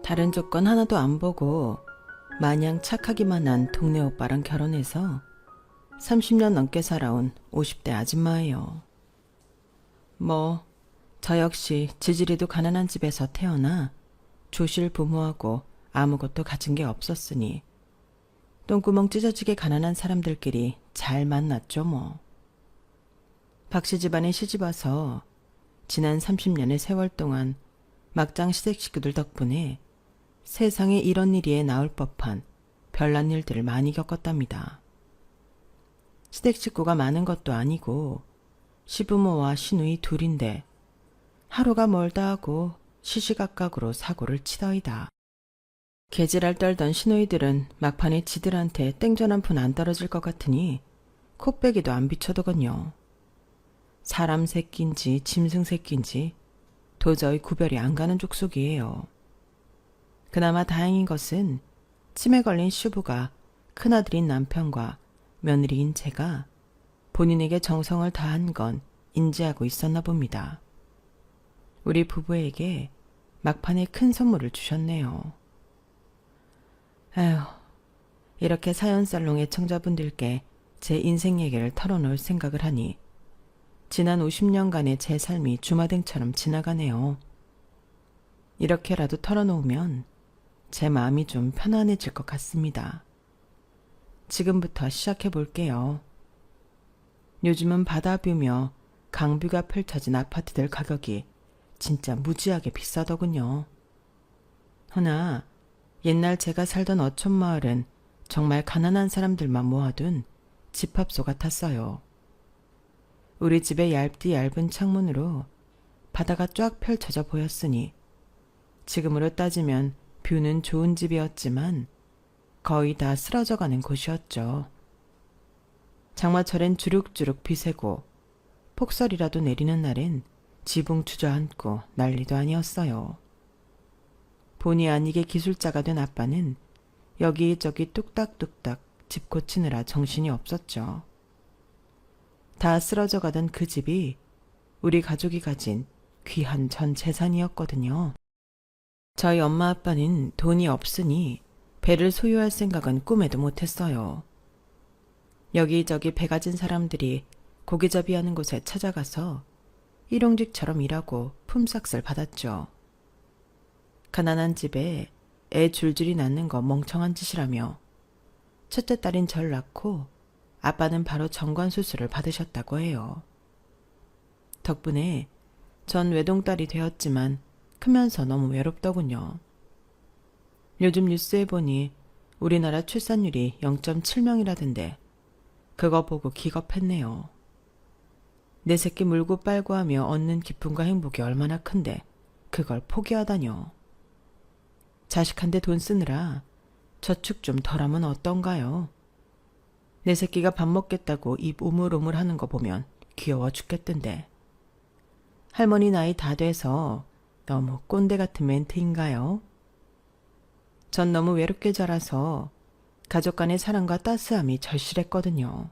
다른 조건 하나도 안 보고 마냥 착하기만 한 동네 오빠랑 결혼해서 30년 넘게 살아온 50대 아줌마예요. 저 역시 지지리도 가난한 집에서 태어나 조실 부모하고 아무것도 가진 게 없었으니 똥구멍 찢어지게 가난한 사람들끼리 잘 만났죠 뭐. 박씨 집안에 시집와서 지난 30년의 세월 동안 막장 시댁 식구들 덕분에 세상에 이런 일이 나올 법한 별난 일들을 많이 겪었답니다. 시댁 식구가 많은 것도 아니고 시부모와 시누이 둘인데 하루가 멀다 하고 시시각각으로 사고를 치더이다. 개지랄 떨던 시누이들은 막판에 지들한테 땡전 한 푼 안 떨어질 것 같으니 코빼기도 안 비춰두건요. 사람 새끼인지 짐승 새끼인지 도저히 구별이 안 가는 족속이에요. 그나마 다행인 것은 치매 걸린 시부가 큰아들인 남편과 며느리인 제가 본인에게 정성을 다한 건 인지하고 있었나 봅니다. 우리 부부에게 막판에 큰 선물을 주셨네요. 아휴, 이렇게 사연살롱 애청자분들께 제 인생 얘기를 털어놓을 생각을 하니 지난 50년간의 제 삶이 주마등처럼 지나가네요. 이렇게라도 털어놓으면 제 마음이 좀 편안해질 것 같습니다. 지금부터 시작해 볼게요. 요즘은 바다뷰며 강뷰가 펼쳐진 아파트들 가격이 진짜 무지하게 비싸더군요. 허나 옛날 제가 살던 어촌마을은 정말 가난한 사람들만 모아둔 집합소 같았어요. 우리 집의 얇디 얇은 창문으로 바다가 쫙 펼쳐져 보였으니 지금으로 따지면 뷰는 좋은 집이었지만 거의 다 쓰러져가는 곳이었죠. 장마철엔 주룩주룩 비 새고 폭설이라도 내리는 날엔 지붕 주저앉고 난리도 아니었어요. 본의 아니게 기술자가 된 아빠는 여기저기 뚝딱뚝딱 집 고치느라 정신이 없었죠. 다 쓰러져 가던 그 집이 우리 가족이 가진 귀한 전 재산이었거든요. 저희 엄마 아빠는 돈이 없으니 배를 소유할 생각은 꿈에도 못했어요. 여기저기 배 가진 사람들이 고기잡이하는 곳에 찾아가서 일용직처럼 일하고 품삯을 받았죠. 가난한 집에 애 줄줄이 낳는 거 멍청한 짓이라며 첫째 딸인 절 낳고 아빠는 바로 정관 수술을 받으셨다고 해요. 덕분에 전 외동딸이 되었지만 크면서 너무 외롭더군요. 요즘 뉴스에 보니 우리나라 출산율이 0.7명이라던데 그거 보고 기겁했네요. 내 새끼 물고 빨고 하며 얻는 기쁨과 행복이 얼마나 큰데 그걸 포기하다뇨. 자식한테 돈 쓰느라 저축 좀 덜하면 어떤가요? 내 새끼가 밥 먹겠다고 입 우물우물 하는 거 보면 귀여워 죽겠던데. 할머니 나이 다 돼서 너무 꼰대 같은 멘트인가요? 전 너무 외롭게 자라서 가족 간의 사랑과 따스함이 절실했거든요.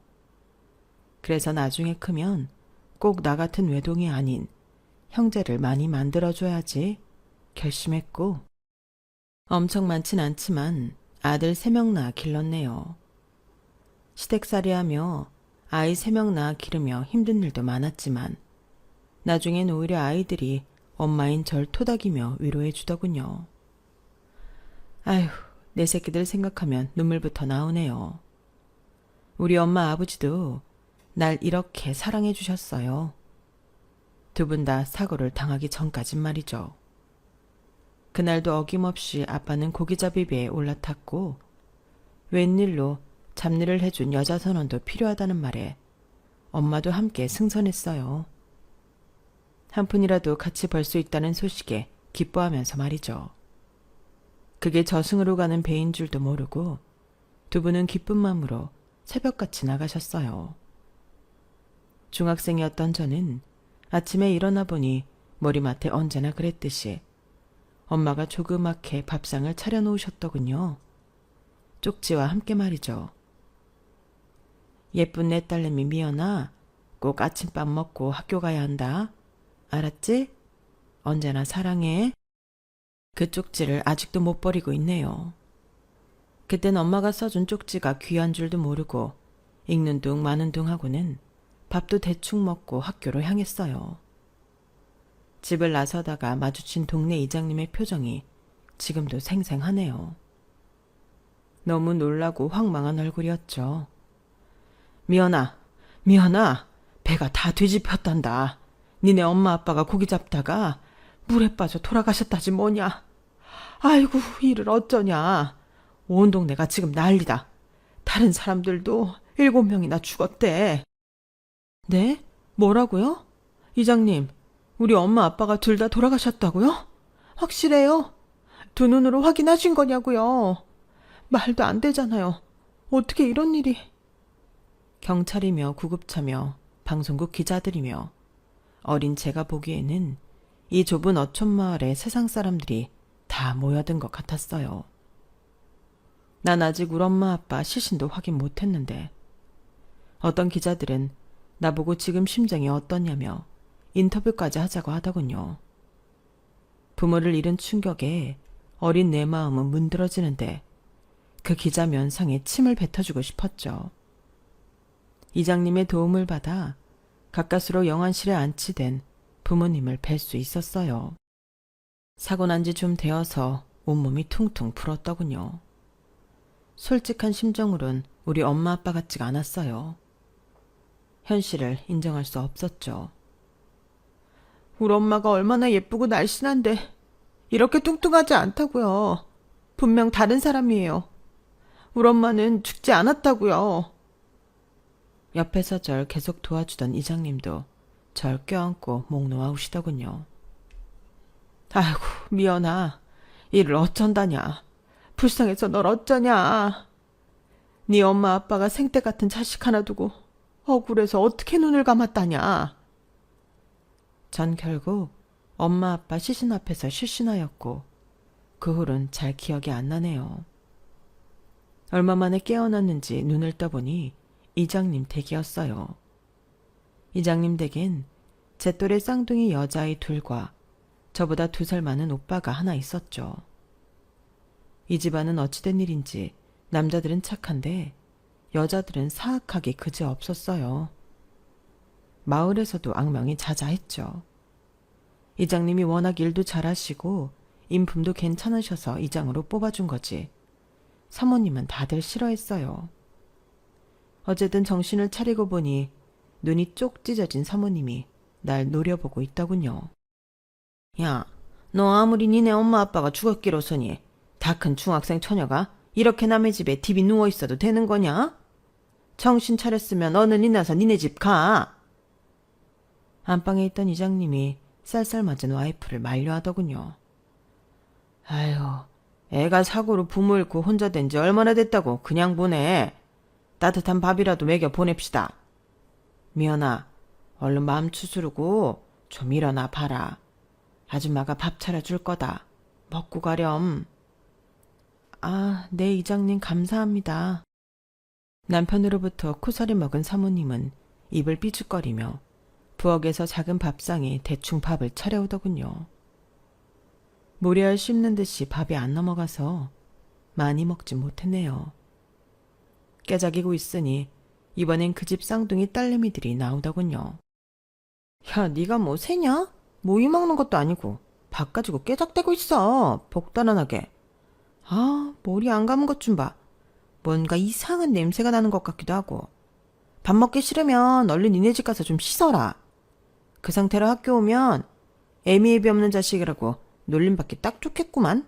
그래서 나중에 크면 꼭 나 같은 외동이 아닌 형제를 많이 만들어줘야지 결심했고 엄청 많진 않지만 아들 3명 낳아 길렀네요. 시댁살이하며 아이 3명 낳아 기르며 힘든 일도 많았지만 나중엔 오히려 아이들이 엄마인 절 토닥이며 위로해 주더군요. 아휴, 내 새끼들 생각하면 눈물부터 나오네요. 우리 엄마 아버지도 날 이렇게 사랑해 주셨어요. 두 분 다 사고를 당하기 전까진 말이죠. 그날도 어김없이 아빠는 고기잡이배에 올라탔고 웬일로 잡일을 해준 여자 선원도 필요하다는 말에 엄마도 함께 승선했어요. 한 푼이라도 같이 벌 수 있다는 소식에 기뻐하면서 말이죠. 그게 저승으로 가는 배인 줄도 모르고 두 분은 기쁜 마음으로 새벽같이 나가셨어요. 중학생이었던 저는 아침에 일어나 보니 머리맡에 언제나 그랬듯이 엄마가 조그맣게 밥상을 차려놓으셨더군요. 쪽지와 함께 말이죠. 예쁜 내 딸내미 미연아, 꼭 아침밥 먹고 학교 가야 한다. 알았지? 언제나 사랑해. 그 쪽지를 아직도 못 버리고 있네요. 그땐 엄마가 써준 쪽지가 귀한 줄도 모르고 읽는 둥 마는 둥 하고는 밥도 대충 먹고 학교로 향했어요. 집을 나서다가 마주친 동네 이장님의 표정이 지금도 생생하네요. 너무 놀라고 황망한 얼굴이었죠. 미연아, 미연아, 배가 다 뒤집혔단다. 니네 엄마 아빠가 고기 잡다가 물에 빠져 돌아가셨다지 뭐냐. 아이고, 이를 어쩌냐. 온 동네가 지금 난리다. 다른 사람들도 7명이나 죽었대. 네? 뭐라고요? 이장님, 우리 엄마 아빠가 둘 다 돌아가셨다고요? 확실해요? 두 눈으로 확인하신 거냐고요? 말도 안 되잖아요. 어떻게 이런 일이. 경찰이며 구급차며 방송국 기자들이며 어린 제가 보기에는 이 좁은 어촌마을에 세상 사람들이 다 모여든 것 같았어요. 난 아직 우리 엄마 아빠 시신도 확인 못했는데 어떤 기자들은 나보고 지금 심정이 어떠냐며 인터뷰까지 하자고 하더군요. 부모를 잃은 충격에 어린 내 마음은 문드러지는데 그 기자 면상에 침을 뱉어주고 싶었죠. 이장님의 도움을 받아 가까스로 영안실에 안치된 부모님을 뵐 수 있었어요. 사고 난 지 좀 되어서 온몸이 퉁퉁 불었더군요. 솔직한 심정으론 우리 엄마 아빠 같지가 않았어요. 현실을 인정할 수 없었죠. 우리 엄마가 얼마나 예쁘고 날씬한데 이렇게 뚱뚱하지 않다고요. 분명 다른 사람이에요. 우리 엄마는 죽지 않았다고요. 옆에서 절 계속 도와주던 이장님도 절 껴안고 목 놓아 우시더군요. 아이고 미연아, 이를 어쩐다냐. 불쌍해서 널 어쩌냐. 네 엄마 아빠가 생떼 같은 자식 하나 두고 억울해서 어떻게 눈을 감았다냐. 전 결국 엄마 아빠 시신 앞에서 실신하였고 그 후로는 잘 기억이 안 나네요. 얼마 만에 깨어났는지 눈을 떠보니 이장님 댁이었어요. 이장님 댁엔 제 또래 쌍둥이 여자아이 둘과 저보다 2살 많은 오빠가 하나 있었죠. 이 집안은 어찌된 일인지 남자들은 착한데 여자들은 사악하기 그지없었어요. 마을에서도 악명이 자자했죠. 이장님이 워낙 일도 잘하시고 인품도 괜찮으셔서 이장으로 뽑아준 거지. 사모님은 다들 싫어했어요. 어쨌든 정신을 차리고 보니 눈이 쪽 찢어진 사모님이 날 노려보고 있더군요. 야, 너 아무리 니네 엄마 아빠가 죽었기로서니 다 큰 중학생 처녀가 이렇게 남의 집에 딥이 누워있어도 되는 거냐? 정신 차렸으면 얼른 일어나서 니네 집 가. 안방에 있던 이장님이 쌀쌀맞은 와이프를 만류하더군요. 아휴, 애가 사고로 부모 잃고 혼자 된 지 얼마나 됐다고 그냥 보내. 따뜻한 밥이라도 먹여 보냅시다. 미연아, 얼른 마음 추스르고 좀 일어나 봐라. 아줌마가 밥 차려줄 거다. 먹고 가렴. 아, 네 이장님 감사합니다. 남편으로부터 코사리 먹은 사모님은 입을 삐죽거리며 부엌에서 작은 밥상에 대충 밥을 차려오더군요. 모래알 씹는 듯이 밥이 안 넘어가서 많이 먹지 못했네요. 깨작이고 있으니 이번엔 그 집 쌍둥이 딸내미들이 나오더군요. 야, 네가 뭐 새냐? 모이 먹는 것도 아니고 밥 가지고 깨작대고 있어. 복단한하게. 아, 머리 안 감은 것 좀 봐. 뭔가 이상한 냄새가 나는 것 같기도 하고. 밥 먹기 싫으면 얼른 니네 집 가서 좀 씻어라. 그 상태로 학교 오면 애미애비 없는 자식이라고 놀림받기 딱 좋겠구만.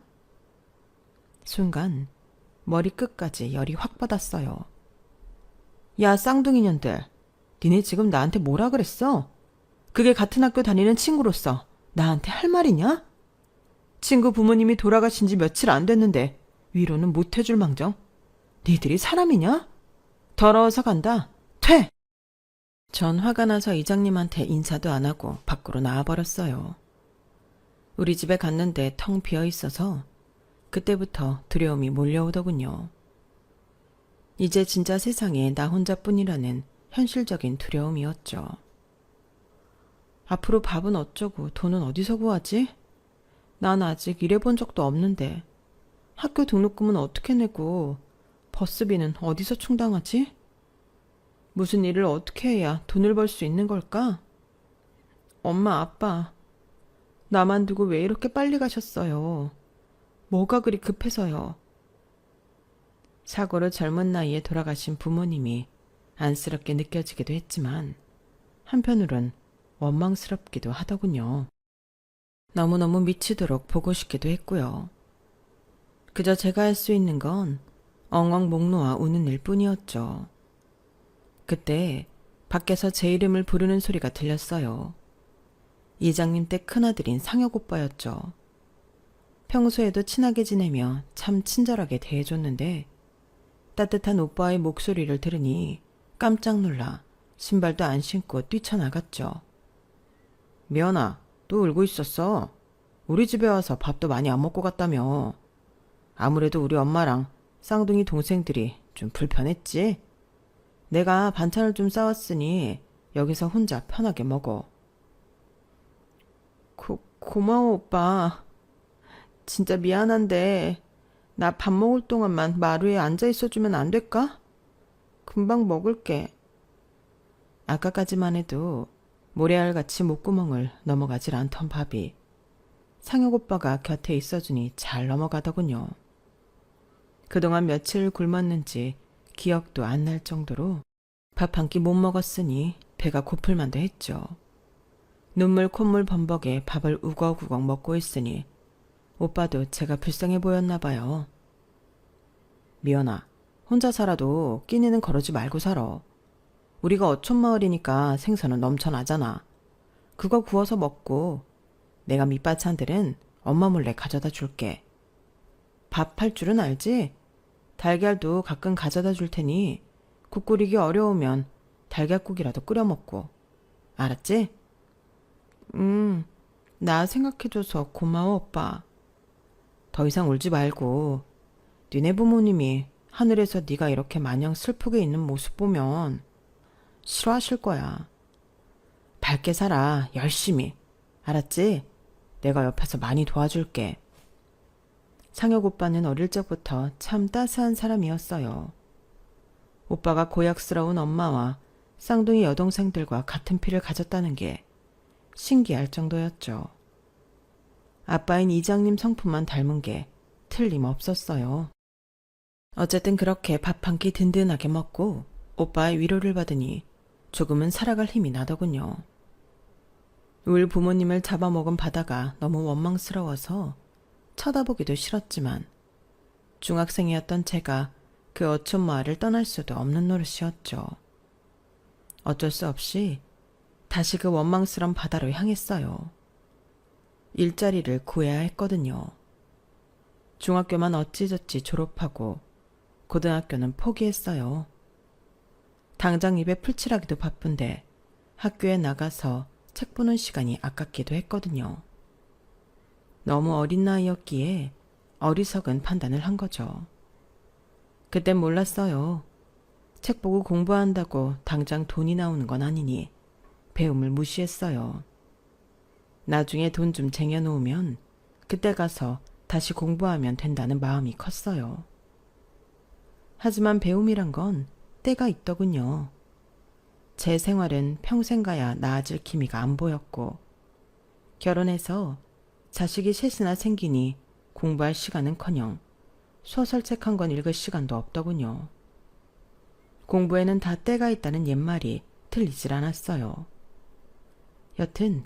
순간 머리끝까지 열이 확 받았어요. 야, 쌍둥이년들. 니네 지금 나한테 뭐라 그랬어? 그게 같은 학교 다니는 친구로서 나한테 할 말이냐? 친구 부모님이 돌아가신 지 며칠 안 됐는데 위로는 못 해줄 망정. 니들이 사람이냐? 더러워서 간다. 퇴! 전 화가 나서 이장님한테 인사도 안 하고 밖으로 나와버렸어요. 우리 집에 갔는데 텅 비어 있어서 그때부터 두려움이 몰려오더군요. 이제 진짜 세상에 나 혼자뿐이라는 현실적인 두려움이었죠. 앞으로 밥은 어쩌고 돈은 어디서 구하지? 난 아직 일해본 적도 없는데 학교 등록금은 어떻게 내고 버스비는 어디서 충당하지? 무슨 일을 어떻게 해야 돈을 벌 수 있는 걸까? 엄마, 아빠, 나만 두고 왜 이렇게 빨리 가셨어요? 뭐가 그리 급해서요? 사고로 젊은 나이에 돌아가신 부모님이 안쓰럽게 느껴지기도 했지만 한편으론 원망스럽기도 하더군요. 너무너무 미치도록 보고 싶기도 했고요. 그저 제가 할 수 있는 건 엉엉 목 놓아 우는 일뿐이었죠. 그때 밖에서 제 이름을 부르는 소리가 들렸어요. 이장님 댁 큰아들인 상혁 오빠였죠. 평소에도 친하게 지내며 참 친절하게 대해줬는데 따뜻한 오빠의 목소리를 들으니 깜짝 놀라 신발도 안 신고 뛰쳐나갔죠. 미연아, 또 울고 있었어. 우리 집에 와서 밥도 많이 안 먹고 갔다며. 아무래도 우리 엄마랑 쌍둥이 동생들이 좀 불편했지? 내가 반찬을 좀 싸왔으니 여기서 혼자 편하게 먹어. 고마워 오빠. 진짜 미안한데 나 밥 먹을 동안만 마루에 앉아 있어주면 안 될까? 금방 먹을게. 아까까지만 해도 모래알같이 목구멍을 넘어가질 않던 밥이 상혁 오빠가 곁에 있어주니 잘 넘어가더군요. 그동안 며칠 굶었는지 기억도 안 날 정도로 밥 한 끼 못 먹었으니 배가 고플 만도 했죠. 눈물 콧물 범벅에 밥을 우걱우걱 먹고 있으니 오빠도 제가 불쌍해 보였나 봐요. 미연아, 혼자 살아도 끼니는 거르지 말고 살아. 우리가 어촌마을이니까 생선은 넘쳐나잖아. 그거 구워서 먹고 내가 밑반찬들은 엄마 몰래 가져다 줄게. 밥 할 줄은 알지? 달걀도 가끔 가져다 줄 테니 국 끓이기 어려우면 달걀국이라도 끓여 먹고. 알았지? 나 생각해줘서 고마워, 오빠. 더 이상 울지 말고 니네 부모님이 하늘에서 네가 이렇게 마냥 슬프게 있는 모습 보면 싫어하실 거야. 밝게 살아, 열심히. 알았지? 내가 옆에서 많이 도와줄게. 상혁 오빠는 어릴 적부터 참 따스한 사람이었어요. 오빠가 고약스러운 엄마와 쌍둥이 여동생들과 같은 피를 가졌다는 게 신기할 정도였죠. 아빠인 이장님 성품만 닮은 게 틀림없었어요. 어쨌든 그렇게 밥 한 끼 든든하게 먹고 오빠의 위로를 받으니 조금은 살아갈 힘이 나더군요. 울 부모님을 잡아먹은 바다가 너무 원망스러워서 쳐다보기도 싫었지만 중학생이었던 제가 그 어촌 마을을 떠날 수도 없는 노릇이었죠. 어쩔 수 없이 다시 그 원망스런 바다로 향했어요. 일자리를 구해야 했거든요. 중학교만 어찌저찌 졸업하고 고등학교는 포기했어요. 당장 입에 풀칠하기도 바쁜데 학교에 나가서 책 보는 시간이 아깝기도 했거든요. 너무 어린 나이였기에 어리석은 판단을 한 거죠. 그땐 몰랐어요. 책 보고 공부한다고 당장 돈이 나오는 건 아니니 배움을 무시했어요. 나중에 돈 좀 쟁여놓으면 그때 가서 다시 공부하면 된다는 마음이 컸어요. 하지만 배움이란 건 때가 있더군요. 제 생활은 평생 가야 나아질 기미가 안 보였고 결혼해서 자식이 셋이나 생기니 공부할 시간은커녕 소설책 한 권 읽을 시간도 없더군요. 공부에는 다 때가 있다는 옛말이 틀리질 않았어요. 여튼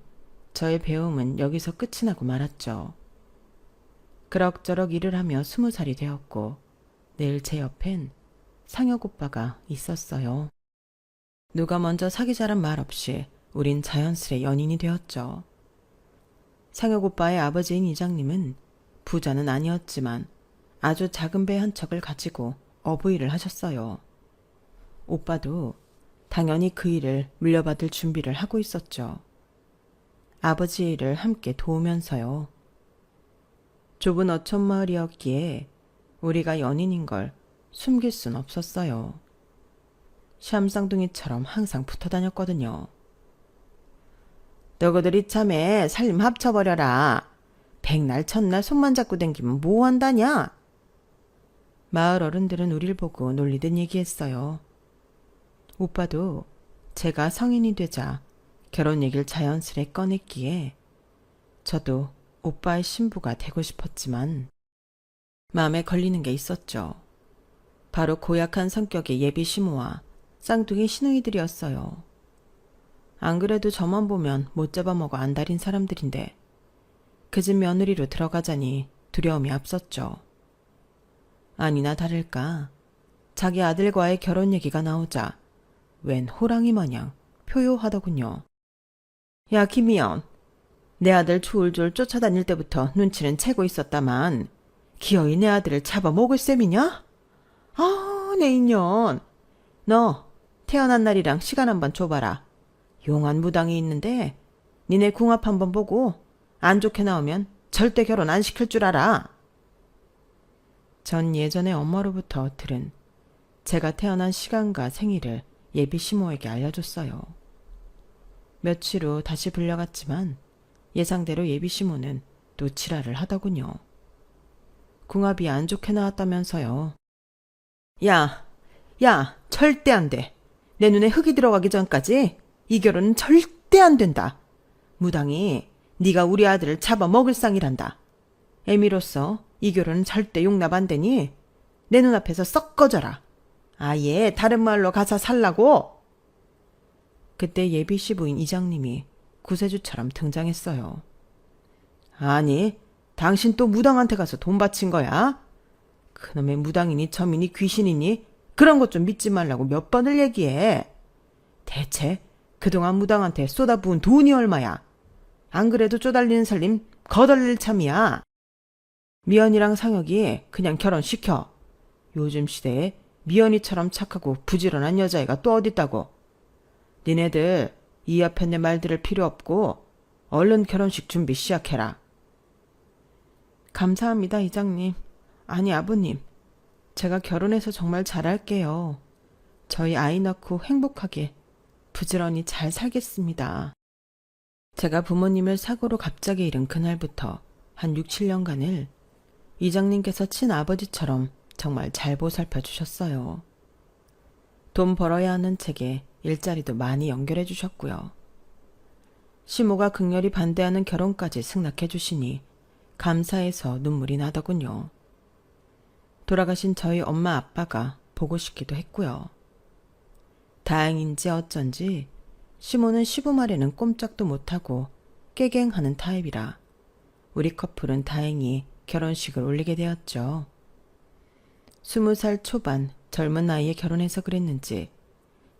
저의 배움은 여기서 끝이 나고 말았죠. 그럭저럭 일을 하며 20살이 되었고 늘 제 옆엔 상혁 오빠가 있었어요. 누가 먼저 사귀자란 말 없이 우린 자연스레 연인이 되었죠. 상혁 오빠의 아버지인 이장님은 부자는 아니었지만 아주 작은 배 한 척을 가지고 어부일을 하셨어요. 오빠도 당연히 그 일을 물려받을 준비를 하고 있었죠. 아버지 일을 함께 도우면서요. 좁은 어촌 마을이었기에 우리가 연인인 걸 숨길 순 없었어요. 샴쌍둥이처럼 항상 붙어 다녔거든요. 너희들이 참에 살림 합쳐버려라. 백날 첫날 손만 잡고 댕기면 뭐 한다냐? 마을 어른들은 우릴 보고 놀리듯 얘기했어요. 오빠도 제가 성인이 되자 결혼 얘기를 자연스레 꺼냈기에 저도 오빠의 신부가 되고 싶었지만 마음에 걸리는 게 있었죠. 바로 고약한 성격의 예비 시모와 쌍둥이 시누이들이었어요. 안 그래도 저만 보면 못 잡아먹어 안달인 사람들인데 그 집 며느리로 들어가자니 두려움이 앞섰죠. 아니나 다를까 자기 아들과의 결혼 얘기가 나오자 웬 호랑이 마냥 표효하더군요. 야 김희연, 내 아들 졸졸 쫓아다닐 때부터 눈치는 채고 있었다만 기어이 내 아들을 잡아먹을 셈이냐? 아, 내 인연. 너 태어난 날이랑 시간 한번 줘봐라. 용한 무당이 있는데 니네 궁합 한번 보고 안 좋게 나오면 절대 결혼 안 시킬 줄 알아. 전 예전에 엄마로부터 들은 제가 태어난 시간과 생일을 예비 시모에게 알려줬어요. 며칠 후 다시 불려갔지만 예상대로 예비 시모는 또 지랄을 하더군요. 궁합이 안 좋게 나왔다면서요. 야, 야, 절대 안 돼. 내 눈에 흙이 들어가기 전까지 이 결혼은 절대 안 된다. 무당이 네가 우리 아들을 잡아먹을 상이란다. 애미로서 이 결혼은 절대 용납 안 되니 내 눈앞에서 썩 꺼져라. 아예 다른 마을로 가서 살라고. 그때 예비 시부인 이장님이 구세주처럼 등장했어요. 아니, 당신 또 무당한테 가서 돈 바친 거야? 그놈의 무당이니 점이니 귀신이니 그런 것 좀 믿지 말라고 몇 번을 얘기해. 대체 그동안 무당한테 쏟아부은 돈이 얼마야? 안 그래도 쪼달리는 살림 거덜릴 참이야. 미연이랑 상혁이 그냥 결혼시켜. 요즘 시대에 미연이처럼 착하고 부지런한 여자애가 또 어딨다고. 니네들 이 앞에 내 말 들을 필요 없고 얼른 결혼식 준비 시작해라. 감사합니다, 이장님. 아니, 아버님. 제가 결혼해서 정말 잘할게요. 저희 아이 낳고 행복하게 부지런히 잘 살겠습니다. 제가 부모님을 사고로 갑자기 잃은 그날부터 한 6, 7년간을 이장님께서 친아버지처럼 정말 잘 보살펴 주셨어요. 돈 벌어야 하는 책에 일자리도 많이 연결해 주셨고요. 시모가 극렬히 반대하는 결혼까지 승낙해 주시니 감사해서 눈물이 나더군요. 돌아가신 저희 엄마 아빠가 보고 싶기도 했고요. 다행인지 어쩐지 시모는 시부 말에는 꼼짝도 못하고 깨갱하는 타입이라 우리 커플은 다행히 결혼식을 올리게 되었죠. 20살 초반 젊은 나이에 결혼해서 그랬는지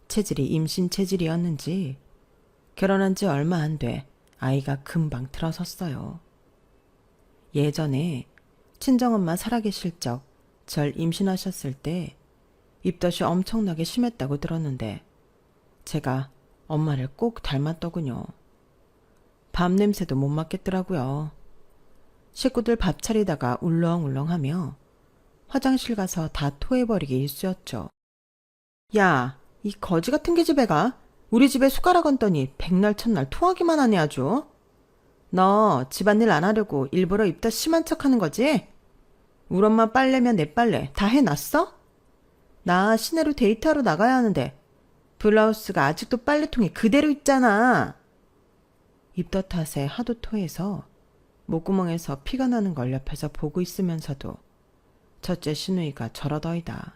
체질이 임신 체질이었는지 결혼한 지 얼마 안 돼 아이가 금방 들어섰어요. 예전에 친정엄마 살아계실 적 절 임신하셨을 때 입덧이 엄청나게 심했다고 들었는데 제가 엄마를 꼭 닮았더군요. 밥 냄새도 못 맡겠더라고요. 식구들 밥 차리다가 울렁울렁하며 화장실 가서 다 토해버리기 일쑤였죠. 야, 이 거지 같은 계집애가 우리 집에 숟가락 얹더니 백날 첫날 토하기만 하네 아주. 너 집안일 안 하려고 일부러 입덧 심한 척하는 거지? 우리 엄마 빨래면 내 빨래 다 해놨어? 나 시내로 데이트하러 나가야 하는데 블라우스가 아직도 빨래통에 그대로 있잖아. 입덧 탓에 하도 토해서 목구멍에서 피가 나는 걸 옆에서 보고 있으면서도 첫째 시누이가 저러더이다.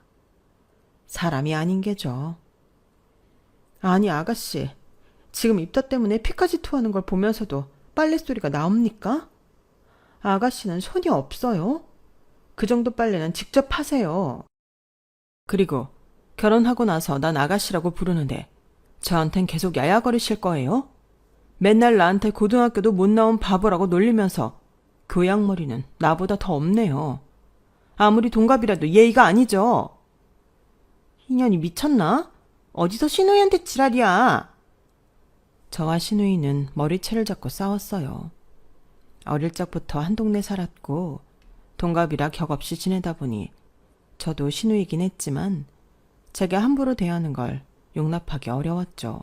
사람이 아닌 게죠. 아니 아가씨, 지금 입덧 때문에 피까지 토하는 걸 보면서도 빨래 소리가 나옵니까? 아가씨는 손이 없어요? 그 정도 빨래는 직접 하세요. 그리고 결혼하고 나서 난 아가씨라고 부르는데 저한텐 계속 야야거리실 거예요? 맨날 나한테 고등학교도 못 나온 바보라고 놀리면서 교양머리는 나보다 더 없네요. 아무리 동갑이라도 예의가 아니죠. 인연이 미쳤나? 어디서 시누이한테 지랄이야. 저와 시누이는 머리채를 잡고 싸웠어요. 어릴 적부터 한 동네 살았고 동갑이라 격없이 지내다 보니 저도 시누이긴 했지만 제게 함부로 대하는 걸 용납하기 어려웠죠.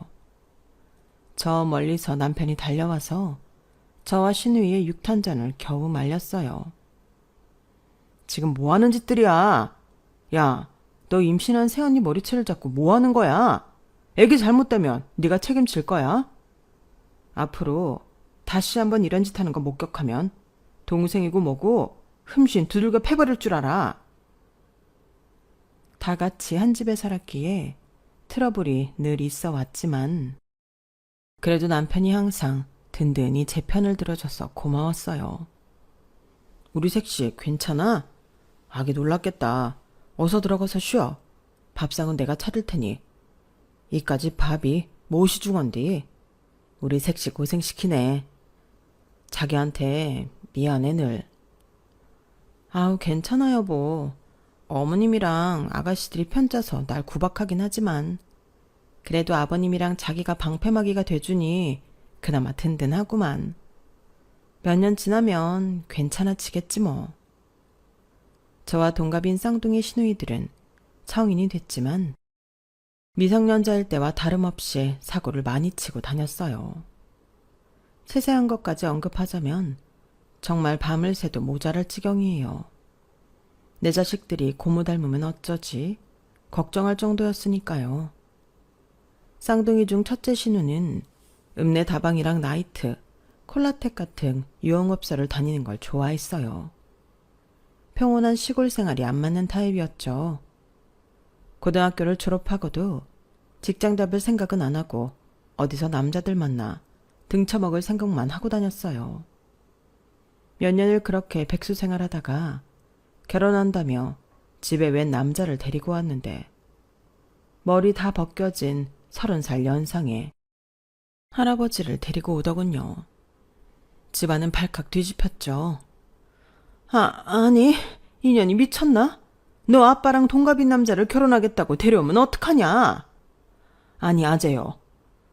저 멀리서 남편이 달려와서 저와 시누이의 육탄전을 겨우 말렸어요. 지금 뭐 하는 짓들이야? 야, 너 임신한 새언니 머리채를 잡고 뭐 하는 거야? 애기 잘못되면 네가 책임질 거야. 앞으로 다시 한번 이런 짓 하는 거 목격하면 동생이고 뭐고 흠신 두들겨 패버릴 줄 알아. 다 같이 한 집에 살았기에 트러블이 늘 있어 왔지만 그래도 남편이 항상 든든히 제 편을 들어줘서 고마웠어요. 우리 색시 괜찮아? 아기 놀랐겠다. 어서 들어가서 쉬어. 밥상은 내가 차릴 테니. 이까지 밥이 무엇이 중헌디? 우리 색시 고생시키네. 자기한테 미안해 늘. 아우 괜찮아 여보. 어머님이랑 아가씨들이 편짜서 날 구박하긴 하지만 그래도 아버님이랑 자기가 방패막이가 돼주니 그나마 든든하구만. 몇 년 지나면 괜찮아지겠지 뭐. 저와 동갑인 쌍둥이 시누이들은 성인이 됐지만 미성년자일 때와 다름없이 사고를 많이 치고 다녔어요. 세세한 것까지 언급하자면 정말 밤을 새도 모자랄 지경이에요. 내 자식들이 고모 닮으면 어쩌지? 걱정할 정도였으니까요. 쌍둥이 중 첫째 신우는 읍내 다방이랑 나이트, 콜라텍 같은 유흥업소를 다니는 걸 좋아했어요. 평온한 시골 생활이 안 맞는 타입이었죠. 고등학교를 졸업하고도 직장 잡을 생각은 안 하고 어디서 남자들 만나 등쳐먹을 생각만 하고 다녔어요. 몇 년을 그렇게 백수 생활하다가 결혼한다며 집에 웬 남자를 데리고 왔는데 머리 다 벗겨진 30살 연상의 할아버지를 데리고 오더군요. 집안은 발칵 뒤집혔죠. 아니, 인연이 미쳤나? 너 아빠랑 동갑인 남자를 결혼하겠다고 데려오면 어떡하냐? 아니, 아재요.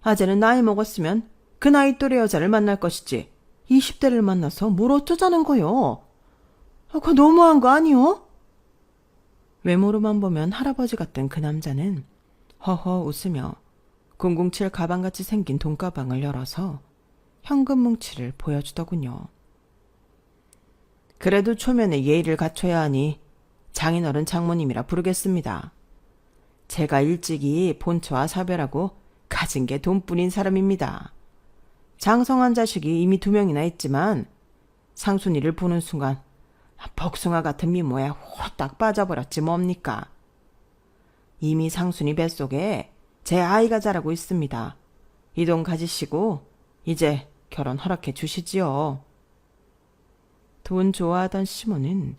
아재는 나이 먹었으면 그 나이 또래 여자를 만날 것이지 20대를 만나서 뭘 어쩌자는 거요? 그거 너무한 거 아니요? 외모로만 보면 할아버지 같던 그 남자는 허허 웃으며 007 가방같이 생긴 돈가방을 열어서 현금 뭉치를 보여주더군요. 그래도 초면에 예의를 갖춰야 하니 장인어른 장모님이라 부르겠습니다. 제가 일찍이 본처와 사별하고 가진 게 돈뿐인 사람입니다. 장성한 자식이 이미 2명이나 있지만 상순이를 보는 순간 복숭아 같은 미모에 홀딱 빠져버렸지 뭡니까. 이미 상순이 뱃속에 제 아이가 자라고 있습니다. 이 돈 가지시고 이제 결혼 허락해 주시지요. 돈 좋아하던 시몬은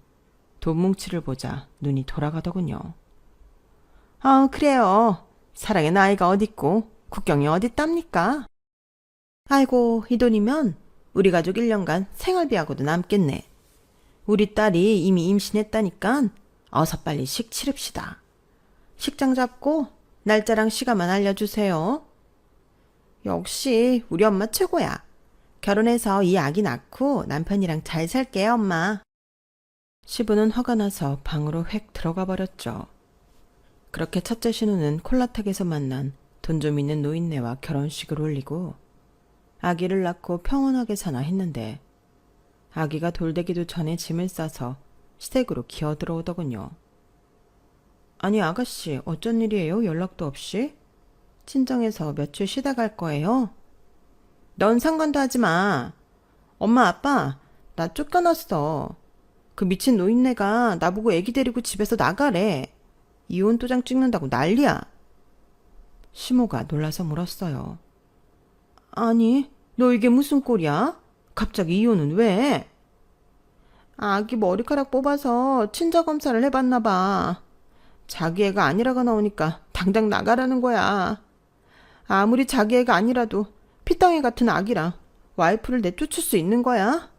돈 뭉치를 보자 눈이 돌아가더군요. 그래요. 사랑의 나이가 어딨고 국경이 어딨답니까? 아이고, 이 돈이면 우리 가족 1년간 생활비하고도 남겠네. 우리 딸이 이미 임신했다니까 어서 빨리 식 치릅시다. 식장 잡고 날짜랑 시간만 알려주세요. 역시 우리 엄마 최고야. 결혼해서 이 아기 낳고 남편이랑 잘 살게요, 엄마. 시부는 화가 나서 방으로 획 들어가 버렸죠. 그렇게 첫째 신우는 콜라텍에서 만난 돈 좀 있는 노인네와 결혼식을 올리고 아기를 낳고 평온하게 사나 했는데 아기가 돌되기도 전에 짐을 싸서 시댁으로 기어 들어오더군요. 아니 아가씨 어쩐 일이에요? 연락도 없이? 친정에서 며칠 쉬다 갈 거예요? 넌 상관도 하지 마. 엄마 아빠 나 쫓겨났어. 그 미친 노인네가 나보고 애기 데리고 집에서 나가래. 이혼 도장 찍는다고 난리야. 시모가 놀라서 물었어요. 아니 너 이게 무슨 꼴이야? 갑자기 이혼은 왜? 아기 머리카락 뽑아서 친자검사를 해봤나 봐. 자기 애가 아니라고 나오니까 당장 나가라는 거야. 아무리 자기 애가 아니라도 피덩이 같은 아기랑 와이프를 내쫓을 수 있는 거야?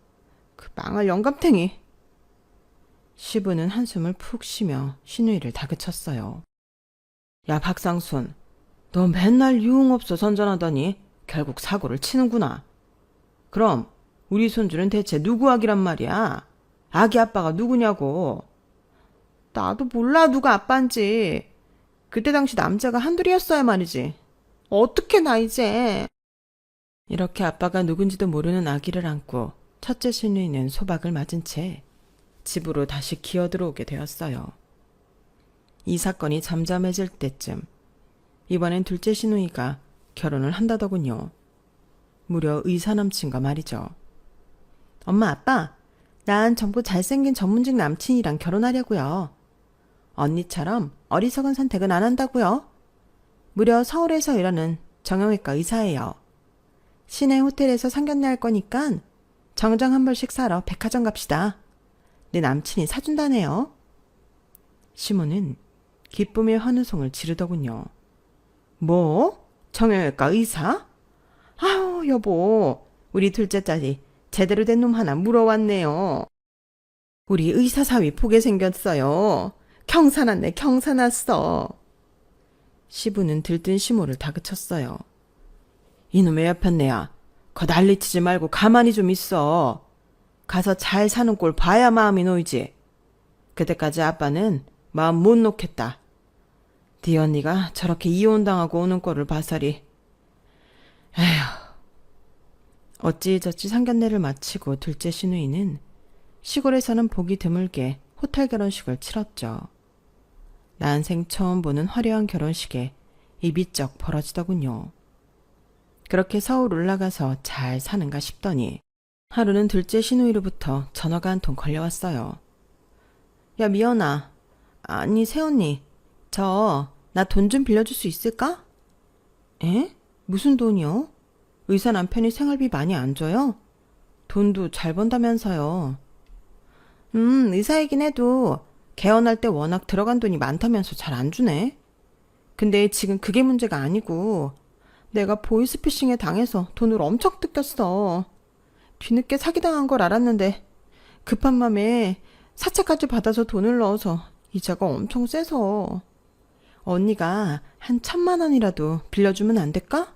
그 망할 영감탱이. 시부는 한숨을 푹 쉬며 신우이를 다그쳤어요. 야 박상순, 너 맨날 유흥업소 선전하더니 결국 사고를 치는구나. 그럼 우리 손주는 대체 누구 아기란 말이야? 아기 아빠가 누구냐고. 나도 몰라 누가 아빠인지. 그때 당시 남자가 한둘이었어야 말이지. 어떻게 나 이제. 이렇게 아빠가 누군지도 모르는 아기를 안고 첫째 신우이는 소박을 맞은 채 집으로 다시 기어 들어오게 되었어요. 이 사건이 잠잠해질 때쯤 이번엔 둘째 신우이가 결혼을 한다더군요. 무려 의사 남친과 말이죠. 엄마 아빠 난 전부 잘생긴 전문직 남친이랑 결혼하려고요. 언니처럼 어리석은 선택은 안 한다고요. 무려 서울에서 일하는 정형외과 의사예요. 시내 호텔에서 상견례 할 거니까 정장 한 벌씩 사러 백화점 갑시다. 내 남친이 사준다네요. 시모는 기쁨의 환호성을 지르더군요. 뭐? 정형외과 의사? 아우 여보, 우리 둘째 딸이 제대로 된 놈 하나 물어왔네요. 우리 의사 사위 보게 생겼어요. 경사났네 경사났어. 시부는 들뜬 시모를 다그쳤어요. 이놈의 여편네야, 거 난리치지 말고 가만히 좀 있어. 가서 잘 사는 꼴 봐야 마음이 놓이지. 그때까지 아빠는 마음 못 놓겠다. 네 언니가 저렇게 이혼당하고 오는 꼴을 봐서리. 에휴. 어찌저찌 상견례를 마치고 둘째 신우이는 시골에서는 보기 드물게 호텔 결혼식을 치렀죠. 난생 처음 보는 화려한 결혼식에 입이 쩍 벌어지더군요. 그렇게 서울 올라가서 잘 사는가 싶더니 하루는 둘째 시누이로부터 전화가 한 통 걸려왔어요. 야, 미연아. 아니, 새언니. 나 돈 좀 빌려줄 수 있을까? 에? 무슨 돈이요? 의사 남편이 생활비 많이 안 줘요? 돈도 잘 번다면서요. 의사이긴 해도 개원할 때 워낙 들어간 돈이 많다면서 잘 안 주네. 근데 지금 그게 문제가 아니고 내가 보이스피싱에 당해서 돈을 엄청 뜯겼어. 뒤늦게 사기당한 걸 알았는데 급한 맘에 사채까지 받아서 돈을 넣어서 이자가 엄청 세서 언니가 한 1,000만 원이라도 빌려주면 안 될까?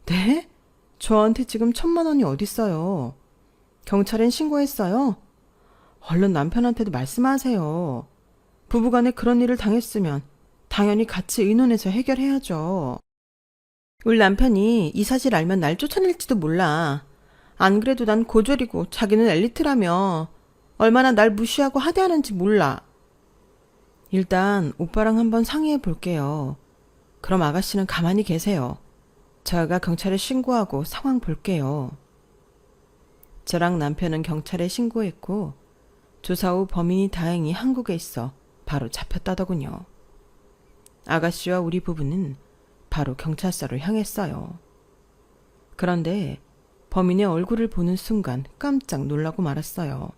네? 저한테 지금 1,000만 원이 어딨어요. 경찰엔 신고했어요. 얼른 남편한테도 말씀하세요. 부부간에 그런 일을 당했으면 당연히 같이 의논해서 해결해야죠. 우리 남편이 이 사실 알면 날 쫓아낼지도 몰라. 안 그래도 난 고졸이고 자기는 엘리트라며 얼마나 날 무시하고 하대하는지 몰라. 일단 오빠랑 한번 상의해 볼게요. 그럼 아가씨는 가만히 계세요. 저희가 경찰에 신고하고 상황 볼게요. 저랑 남편은 경찰에 신고했고 조사 후 범인이 다행히 한국에 있어 바로 잡혔다더군요. 아가씨와 우리 부부는 바로 경찰서를 향했어요. 그런데 범인의 얼굴을 보는 순간 깜짝 놀라고 말았어요.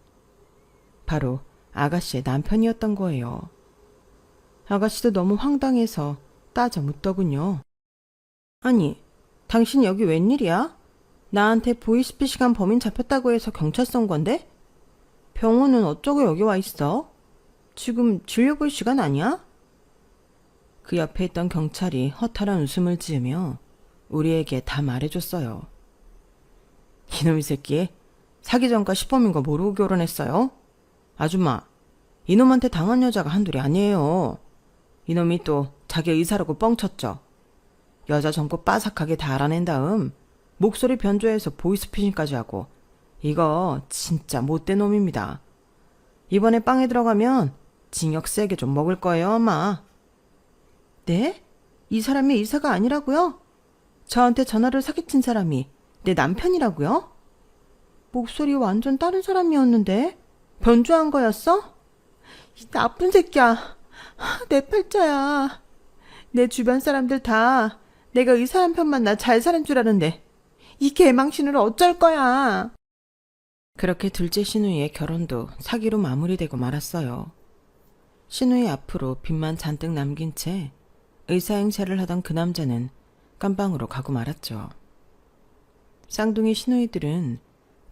바로 아가씨의 남편이었던 거예요. 아가씨도 너무 황당해서 따져 묻더군요. 아니, 당신 여기 웬일이야? 나한테 보이스피싱한 범인 잡혔다고 해서 경찰서 온 건데? 병원은 어쩌고 여기 와 있어? 지금 진료 볼 시간 아니야? 그 옆에 있던 경찰이 허탈한 웃음을 지으며 우리에게 다 말해줬어요. 이놈의 새끼, 사기 전과 시범인 거 모르고 결혼했어요? 아줌마, 이놈한테 당한 여자가 한둘이 아니에요. 이놈이 또 자기 의사라고 뻥쳤죠. 여자 정보 빠삭하게 다 알아낸 다음 목소리 변조해서 보이스피싱까지 하고 이거 진짜 못된 놈입니다. 이번에 빵에 들어가면 징역 세게 좀 먹을 거예요, 아마. 네? 이 사람이 의사가 아니라고요? 저한테 전화를 사기친 사람이 내 남편이라고요? 목소리 완전 다른 사람이었는데 변조한 거였어? 이 나쁜 새끼야. 내 팔자야. 내 주변 사람들 다 내가 의사 남편만 나 잘 사는 줄 아는데 이 개망신을 어쩔 거야. 그렇게 둘째 시누이의 결혼도 사기로 마무리되고 말았어요. 시누이 앞으로 빚만 잔뜩 남긴 채 의사 행세를 하던 그 남자는 깜방으로 가고 말았죠. 쌍둥이 시누이들은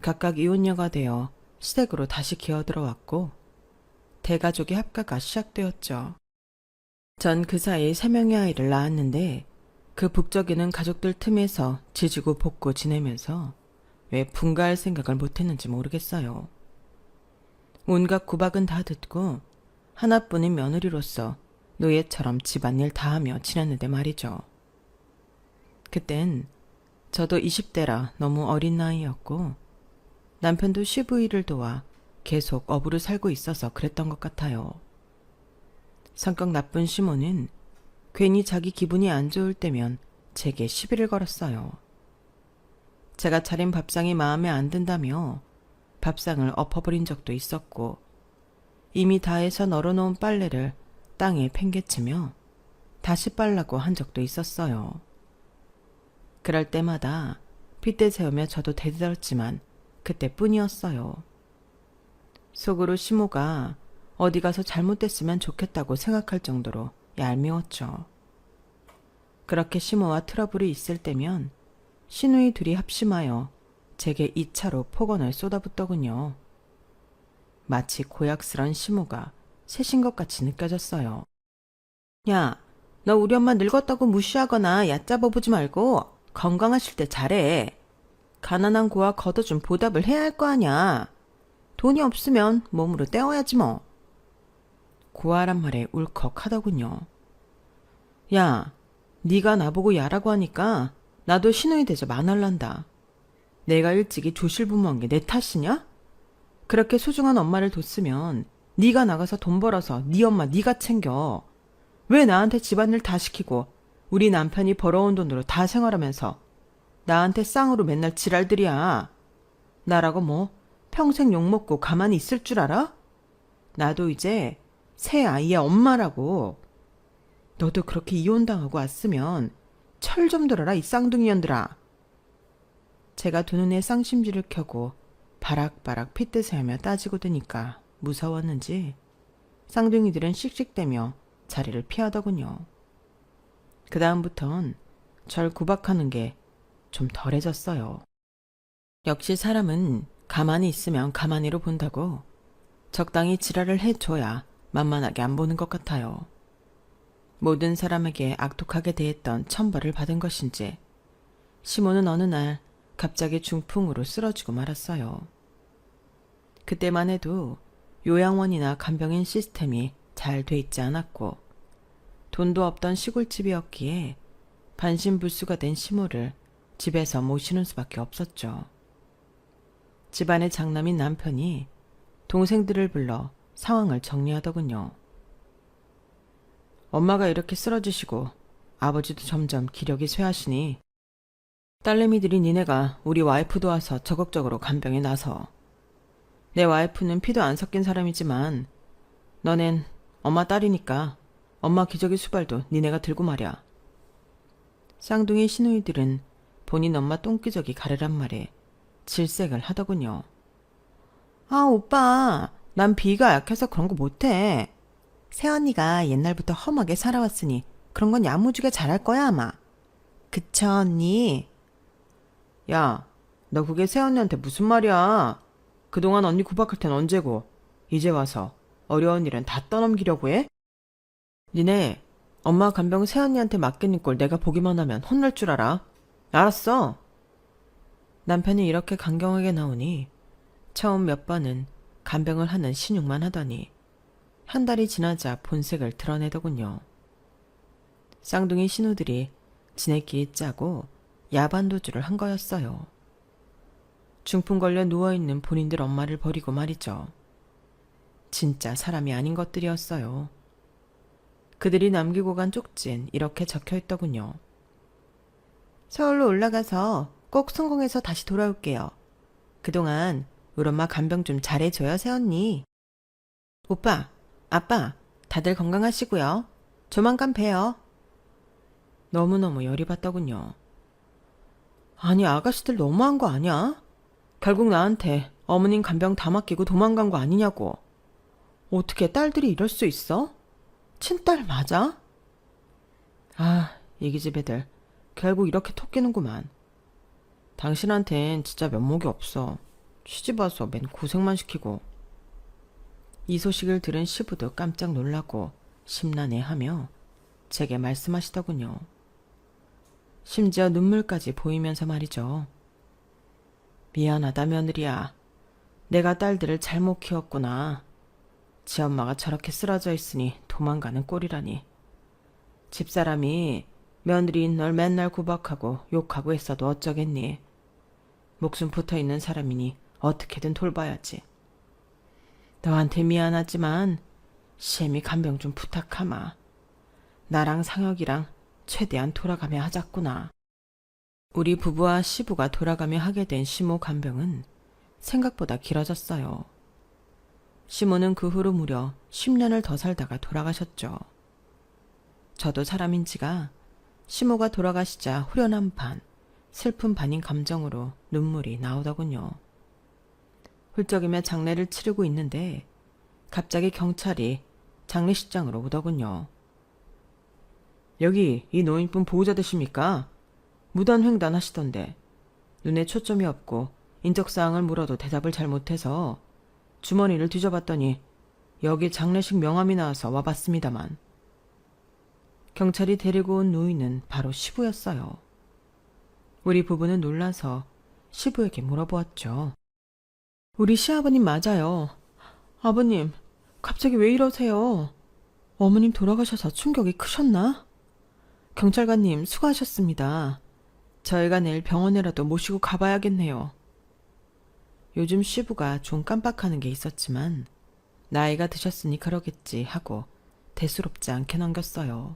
각각 이혼녀가 되어 시댁으로 다시 기어들어왔고 대가족의 합가가 시작되었죠. 전 그 사이 3명의 아이를 낳았는데 그 북적이는 가족들 틈에서 지지고 볶고 지내면서 왜 분가할 생각을 못했는지 모르겠어요. 온갖 구박은 다 듣고 하나뿐인 며느리로서 노예처럼 집안일 다 하며 지냈는데 말이죠. 그땐 저도 20대라 너무 어린 나이였고 남편도 시부일을 도와 계속 어부로 살고 있어서 그랬던 것 같아요. 성격 나쁜 시모는 괜히 자기 기분이 안 좋을 때면 제게 시비를 걸었어요. 제가 차린 밥상이 마음에 안 든다며 밥상을 엎어버린 적도 있었고 이미 다 해서 널어놓은 빨래를 땅에 팽개치며 다시 빨라고 한 적도 있었어요. 그럴 때마다 핏대 세우며 저도 대들었지만 그때뿐이었어요. 속으로 시모가 어디 가서 잘못됐으면 좋겠다고 생각할 정도로 얄미웠죠. 그렇게 시모와 트러블이 있을 때면 시누이 둘이 합심하여 제게 2차로 폭언을 쏟아붓더군요. 마치 고약스런 시모가 셋인 것 같이 느껴졌어요. 야, 너 우리 엄마 늙었다고 무시하거나 얕잡아보지 말고 건강하실 때 잘해. 가난한 고아 걷어준 보답을 해야 할 거 아냐. 돈이 없으면 몸으로 때워야지 뭐. 고아란 말에 울컥하더군요. 야, 네가 나보고 야라고 하니까 나도 시누이 대접 안 할란다. 내가 일찍이 조실부모한 게 내 탓이냐? 그렇게 소중한 엄마를 뒀으면 네가 나가서 돈 벌어서 네 엄마 네가 챙겨. 왜 나한테 집안일 다 시키고 우리 남편이 벌어온 돈으로 다 생활하면서 나한테 쌍으로 맨날 지랄들이야. 나라고 뭐 평생 욕먹고 가만히 있을 줄 알아? 나도 이제 새 아이의 엄마라고. 너도 그렇게 이혼당하고 왔으면 철 좀 들어라 이 쌍둥이년들아. 제가 두 눈에 쌍심지를 켜고 바락바락 핏대세하며 따지고 드니까 무서웠는지 쌍둥이들은 씩씩대며 자리를 피하더군요. 그 다음부턴 절 구박하는 게 좀 덜해졌어요. 역시 사람은 가만히 있으면 가만히로 본다고 적당히 지랄을 해줘야 만만하게 안 보는 것 같아요. 모든 사람에게 악독하게 대했던 천벌을 받은 것인지 시모는 어느 날 갑자기 중풍으로 쓰러지고 말았어요. 그때만 해도 요양원이나 간병인 시스템이 잘 돼 있지 않았고 돈도 없던 시골집이었기에 반신불수가 된 시모를 집에서 모시는 수밖에 없었죠. 집안의 장남인 남편이 동생들을 불러 상황을 정리하더군요. 엄마가 이렇게 쓰러지시고 아버지도 점점 기력이 쇠하시니 딸내미들이 니네가 우리 와이프 도와서 적극적으로 간병에 나서. 내 와이프는 피도 안 섞인 사람이지만 너넨 엄마 딸이니까 엄마 기저귀 수발도 니네가 들고 말이야. 쌍둥이 시누이들은 본인 엄마 똥기저귀 가르란 말에 질색을 하더군요. 아 오빠, 난 비가 약해서 그런 거 못해. 새언니가 옛날부터 험하게 살아왔으니 그런 건 야무지게 잘할 거야 아마. 그쵸 언니? 야, 너 그게 새언니한테 무슨 말이야. 그동안 언니 구박할 땐 언제고 이제 와서 어려운 일은 다 떠넘기려고 해? 니네 엄마 간병 새언니한테 맡기는 꼴 내가 보기만 하면 혼날 줄 알아. 알았어. 남편이 이렇게 강경하게 나오니 처음 몇 번은 간병을 하는 신용만 하더니 한 달이 지나자 본색을 드러내더군요. 쌍둥이 신우들이 지네끼리 짜고 야반도주를 한 거였어요. 중풍 걸려 누워있는 본인들 엄마를 버리고 말이죠. 진짜 사람이 아닌 것들이었어요. 그들이 남기고 간 쪽지엔 이렇게 적혀있더군요. 서울로 올라가서 꼭 성공해서 다시 돌아올게요. 그동안 우리 엄마 간병 좀 잘해줘요, 새언니. 오빠, 아빠, 다들 건강하시고요. 조만간 봬요. 너무너무 열이 받더군요. 아니, 아가씨들 너무한 거 아니야? 결국 나한테 어머님 간병 다 맡기고 도망간 거 아니냐고. 어떻게 딸들이 이럴 수 있어? 친딸 맞아? 아, 이기집 애들 결국 이렇게 토끼는구만. 당신한텐 진짜 면목이 없어. 시집 와서 맨 고생만 시키고. 이 소식을 들은 시부도 깜짝 놀라고 심란해하며 제게 말씀하시더군요. 심지어 눈물까지 보이면서 말이죠. 미안하다 며느리야. 내가 딸들을 잘못 키웠구나. 지 엄마가 저렇게 쓰러져 있으니 도망가는 꼴이라니. 집사람이 며느리인 널 맨날 구박하고 욕하고 했어도 어쩌겠니. 목숨 붙어있는 사람이니 어떻게든 돌봐야지. 너한테 미안하지만 시엠이 간병 좀 부탁하마. 나랑 상혁이랑 최대한 돌아가며 하자꾸나. 우리 부부와 시부가 돌아가며 하게 된 시모 간병은 생각보다 길어졌어요. 시모는 그 후로 무려 10년을 더 살다가 돌아가셨죠. 저도 사람인지가 시모가 돌아가시자 후련한 반, 슬픈 반인 감정으로 눈물이 나오더군요. 훌쩍이며 장례를 치르고 있는데 갑자기 경찰이 장례식장으로 오더군요. 여기 이 노인분 보호자 되십니까? 무단횡단 하시던데 눈에 초점이 없고 인적사항을 물어도 대답을 잘 못해서 주머니를 뒤져봤더니 여기 장례식 명함이 나와서 와봤습니다만. 경찰이 데리고 온 노인은 바로 시부였어요. 우리 부부는 놀라서 시부에게 물어보았죠. 우리 시아버님 맞아요. 아버님, 갑자기 왜 이러세요? 어머님 돌아가셔서 충격이 크셨나? 경찰관님 수고하셨습니다. 저희가 내일 병원에라도 모시고 가봐야겠네요. 요즘 시부가 좀 깜빡하는 게 있었지만 나이가 드셨으니 그러겠지 하고 대수롭지 않게 넘겼어요.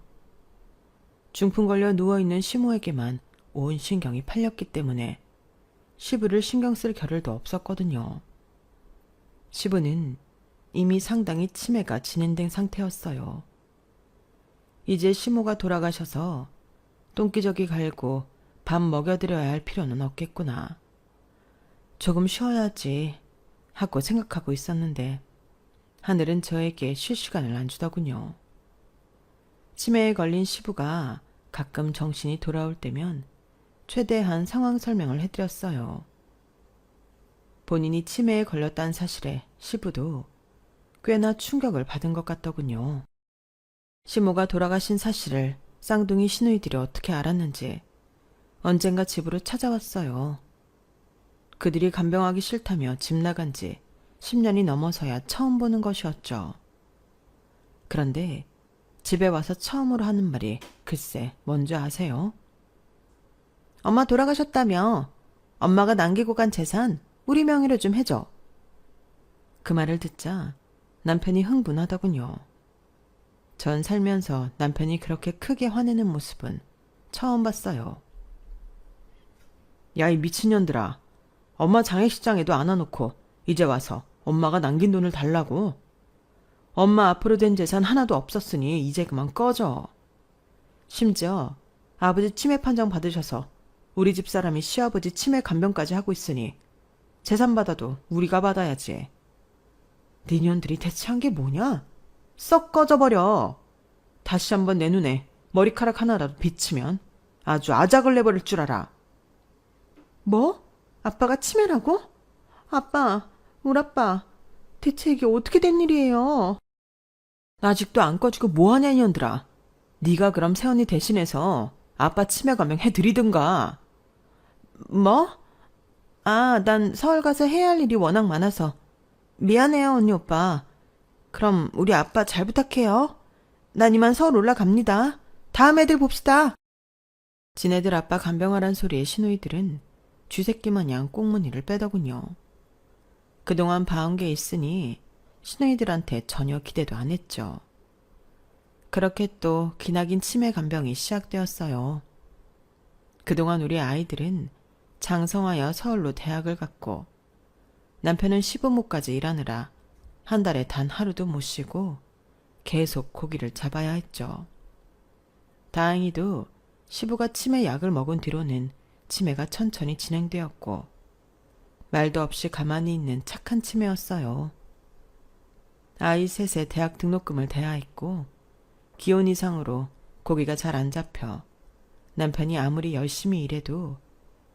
중풍 걸려 누워있는 시모에게만 온 신경이 팔렸기 때문에 시부를 신경 쓸 겨를도 없었거든요. 시부는 이미 상당히 치매가 진행된 상태였어요. 이제 시모가 돌아가셔서 똥기저귀 갈고 밥 먹여드려야 할 필요는 없겠구나. 조금 쉬어야지 하고 생각하고 있었는데 하늘은 저에게 쉴 시간을 안 주더군요. 치매에 걸린 시부가 가끔 정신이 돌아올 때면 최대한 상황 설명을 해드렸어요. 본인이 치매에 걸렸다는 사실에 시부도 꽤나 충격을 받은 것 같더군요. 시모가 돌아가신 사실을 쌍둥이 시누이들이 어떻게 알았는지 언젠가 집으로 찾아왔어요. 그들이 간병하기 싫다며 집 나간 지 10년이 넘어서야 처음 보는 것이었죠. 그런데 집에 와서 처음으로 하는 말이 글쎄 뭔지 아세요? 엄마 돌아가셨다며 엄마가 남기고 간 재산 우리 명의로 좀 해줘. 그 말을 듣자 남편이 흥분하더군요. 전 살면서 남편이 그렇게 크게 화내는 모습은 처음 봤어요. 야, 이 미친년들아. 엄마 장례식장에도 안 와놓고 이제 와서 엄마가 남긴 돈을 달라고. 엄마 앞으로 된 재산 하나도 없었으니 이제 그만 꺼져. 심지어 아버지 치매 판정 받으셔서 우리 집 사람이 시아버지 치매 간병까지 하고 있으니 재산 받아도 우리가 받아야지. 니년들이 대체 한 게 뭐냐? 썩 꺼져버려. 다시 한번 내 눈에 머리카락 하나라도 비치면 아주 아작을 내버릴 줄 알아. 뭐? 아빠가 치매라고? 아빠, 우리 아빠, 대체 이게 어떻게 된 일이에요? 아직도 안 꺼지고 뭐하냐 이년들아. 네가 그럼 새언니 대신해서 아빠 치매 감명 해드리든가. 뭐? 아, 난 서울 가서 해야 할 일이 워낙 많아서. 미안해요, 언니 오빠. 그럼 우리 아빠 잘 부탁해요. 난 이만 서울 올라갑니다. 다음 애들 봅시다. 지네들 아빠 간병하란 소리에 시누이들은 쥐새끼 마냥 꽁무니를 빼더군요. 그동안 봐온 게 있으니 시누이들한테 전혀 기대도 안 했죠. 그렇게 또 기나긴 치매 간병이 시작되었어요. 그동안 우리 아이들은 장성하여 서울로 대학을 갔고 남편은 시부모까지 일하느라 한 달에 단 하루도 못 쉬고 계속 고기를 잡아야 했죠. 다행히도 시부가 치매 약을 먹은 뒤로는 치매가 천천히 진행되었고 말도 없이 가만히 있는 착한 치매였어요. 아이 셋에 대학 등록금을 대야 했고 기혼 이상으로 고기가 잘 안 잡혀 남편이 아무리 열심히 일해도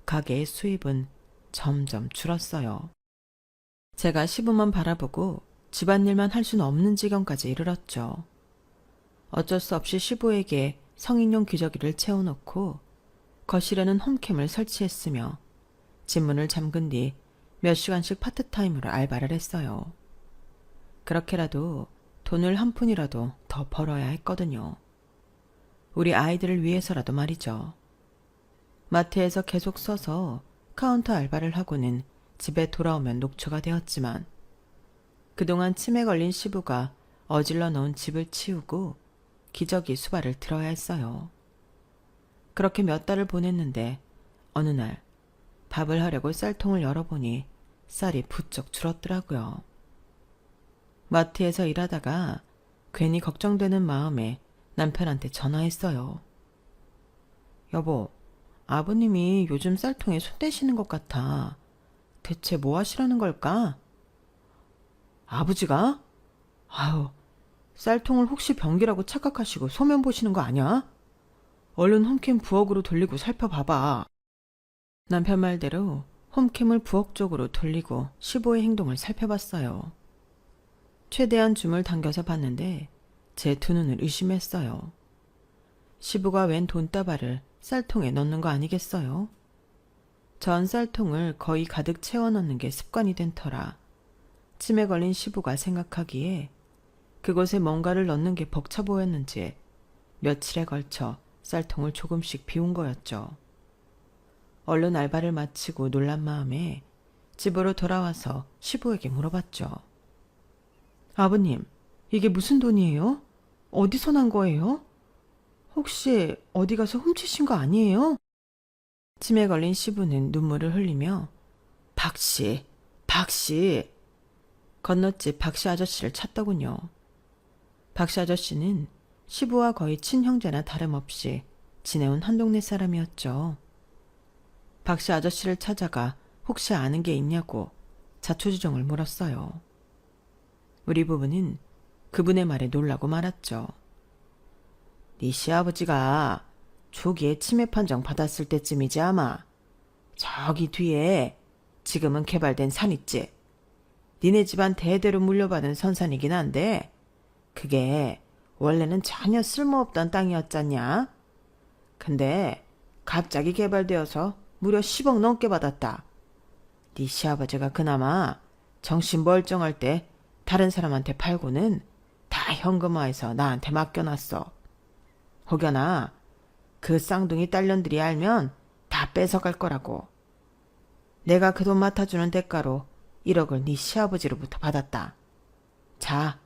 가게의 수입은 점점 줄었어요. 제가 시부만 바라보고 집안일만 할 수는 없는 지경까지 이르렀죠. 어쩔 수 없이 시부에게 성인용 기저귀를 채워놓고 거실에는 홈캠을 설치했으며 집문을 잠근 뒤 몇 시간씩 파트타임으로 알바를 했어요. 그렇게라도 돈을 한 푼이라도 더 벌어야 했거든요. 우리 아이들을 위해서라도 말이죠. 마트에서 계속 서서 카운터 알바를 하고는 집에 돌아오면 녹초가 되었지만 그동안 치매 걸린 시부가 어질러 놓은 집을 치우고 기저귀 수발을 들어야 했어요. 그렇게 몇 달을 보냈는데 어느 날 밥을 하려고 쌀통을 열어보니 쌀이 부쩍 줄었더라고요. 마트에서 일하다가 괜히 걱정되는 마음에 남편한테 전화했어요. 여보, 아버님이 요즘 쌀통에 손 대시는 것 같아. 대체 뭐 하시라는 걸까? 아버지가? 아유, 쌀통을 혹시 변기라고 착각하시고 소면 보시는 거 아니야? 얼른 홈캠 부엌으로 돌리고 살펴봐봐. 남편 말대로 홈캠을 부엌 쪽으로 돌리고 시부의 행동을 살펴봤어요. 최대한 줌을 당겨서 봤는데 제 두 눈을 의심했어요. 시부가 웬 돈다발을 쌀통에 넣는 거 아니겠어요? 전 쌀통을 거의 가득 채워 넣는 게 습관이 된 터라 치매 걸린 시부가 생각하기에 그곳에 뭔가를 넣는 게 벅차 보였는지 며칠에 걸쳐 쌀통을 조금씩 비운 거였죠. 얼른 알바를 마치고 놀란 마음에 집으로 돌아와서 시부에게 물어봤죠. 아버님, 이게 무슨 돈이에요? 어디서 난 거예요? 혹시 어디 가서 훔치신 거 아니에요? 침에 걸린 시부는 눈물을 흘리며 박씨, 박씨. 건너집 박씨 아저씨를 찾더군요. 박씨 아저씨는 시부와 거의 친형제나 다름없이 지내온 한 동네 사람이었죠. 박씨 아저씨를 찾아가 혹시 아는 게 있냐고 자초지종을 물었어요. 우리 부부는 그분의 말에 놀라고 말았죠. 네 시아버지가 초기에 치매 판정 받았을 때쯤이지 아마. 저기 뒤에 지금은 개발된 산 있지. 니네 집안 대대로 물려받은 선산이긴 한데 그게 원래는 전혀 쓸모없던 땅이었잖냐. 근데 갑자기 개발되어서 무려 10억 넘게 받았다. 네 시아버지가 그나마 정신 멀쩡할 때 다른 사람한테 팔고는 다 현금화해서 나한테 맡겨놨어. 혹여나 그 쌍둥이 딸년들이 알면 다 뺏어갈 거라고. 내가 그 돈 맡아주는 대가로 1억을 네 시아버지로부터 받았다. 자,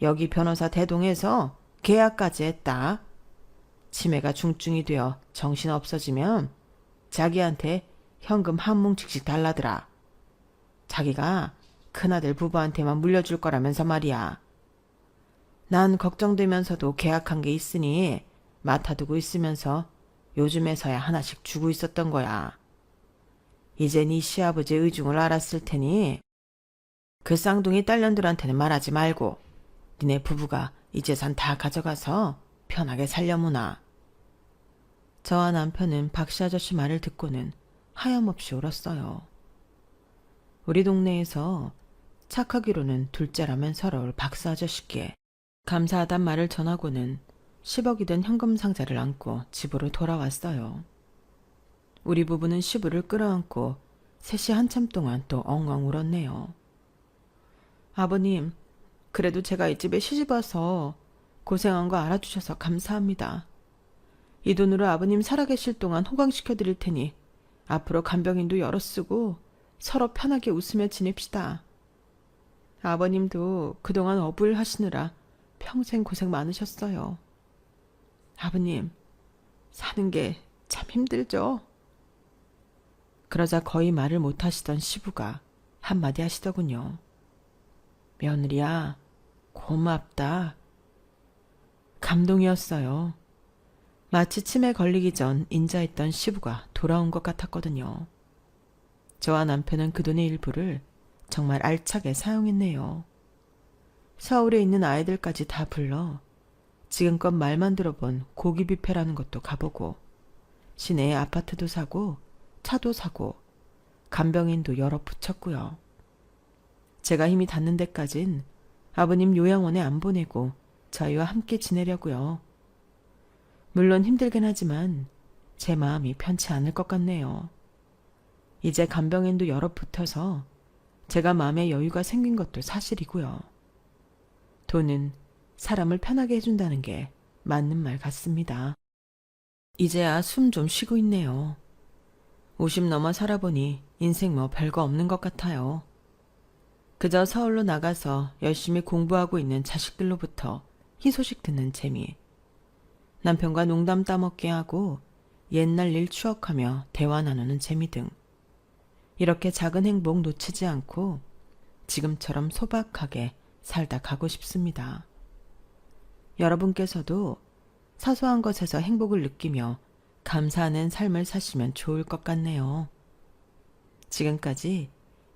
여기 변호사 대동해서 계약까지 했다. 치매가 중증이 되어 정신 없어지면 자기한테 현금 한 뭉치씩 달라더라. 자기가 큰아들 부부한테만 물려줄 거라면서 말이야. 난 걱정되면서도 계약한 게 있으니 맡아두고 있으면서 요즘에서야 하나씩 주고 있었던 거야. 이제 네 시아버지의 의중을 알았을 테니 그 쌍둥이 딸년들한테는 말하지 말고 니네 부부가 이 재산 다 가져가서 편하게 살려무나. 저와 남편은 박씨 아저씨 말을 듣고는 하염없이 울었어요. 우리 동네에서 착하기로는 둘째라면 서러울 박씨 아저씨께 감사하단 말을 전하고는 10억이 된 현금 상자를 안고 집으로 돌아왔어요. 우리 부부는 시부를 끌어안고 셋이 한참 동안 또 엉엉 울었네요. 아버님, 그래도 제가 이 집에 시집와서 고생한 거 알아주셔서 감사합니다. 이 돈으로 아버님 살아계실 동안 호강시켜드릴 테니 앞으로 간병인도 여러 쓰고 서로 편하게 웃으며 지냅시다. 아버님도 그동안 어부일 하시느라 평생 고생 많으셨어요. 아버님, 사는 게 참 힘들죠? 그러자 거의 말을 못하시던 시부가 한마디 하시더군요. 며느리야, 고맙다. 감동이었어요. 마치 치매 걸리기 전 인자했던 시부가 돌아온 것 같았거든요. 저와 남편은 그 돈의 일부를 정말 알차게 사용했네요. 서울에 있는 아이들까지 다 불러 지금껏 말만 들어본 고기 뷔페라는 것도 가보고 시내에 아파트도 사고 차도 사고 간병인도 여러 붙였고요. 제가 힘이 닿는 데까진 아버님 요양원에 안 보내고 저희와 함께 지내려고요. 물론 힘들긴 하지만 제 마음이 편치 않을 것 같네요. 이제 간병인도 여러 붙어서 제가 마음에 여유가 생긴 것도 사실이고요. 돈은 사람을 편하게 해준다는 게 맞는 말 같습니다. 이제야 숨 좀 쉬고 있네요. 50 넘어 살아보니 인생 뭐 별거 없는 것 같아요. 그저 서울로 나가서 열심히 공부하고 있는 자식들로부터 희소식 듣는 재미. 남편과 농담 따먹게 하고 옛날 일 추억하며 대화 나누는 재미 등. 이렇게 작은 행복 놓치지 않고 지금처럼 소박하게 살다 가고 싶습니다. 여러분께서도 사소한 것에서 행복을 느끼며 감사하는 삶을 사시면 좋을 것 같네요. 지금까지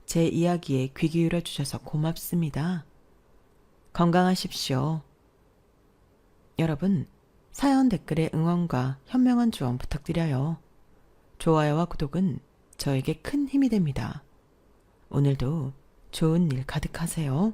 제 이야기에 귀 기울여 주셔서 고맙습니다. 건강하십시오. 여러분, 사연 댓글에 응원과 현명한 조언 부탁드려요. 좋아요와 구독은 저에게 큰 힘이 됩니다. 오늘도 좋은 일 가득하세요.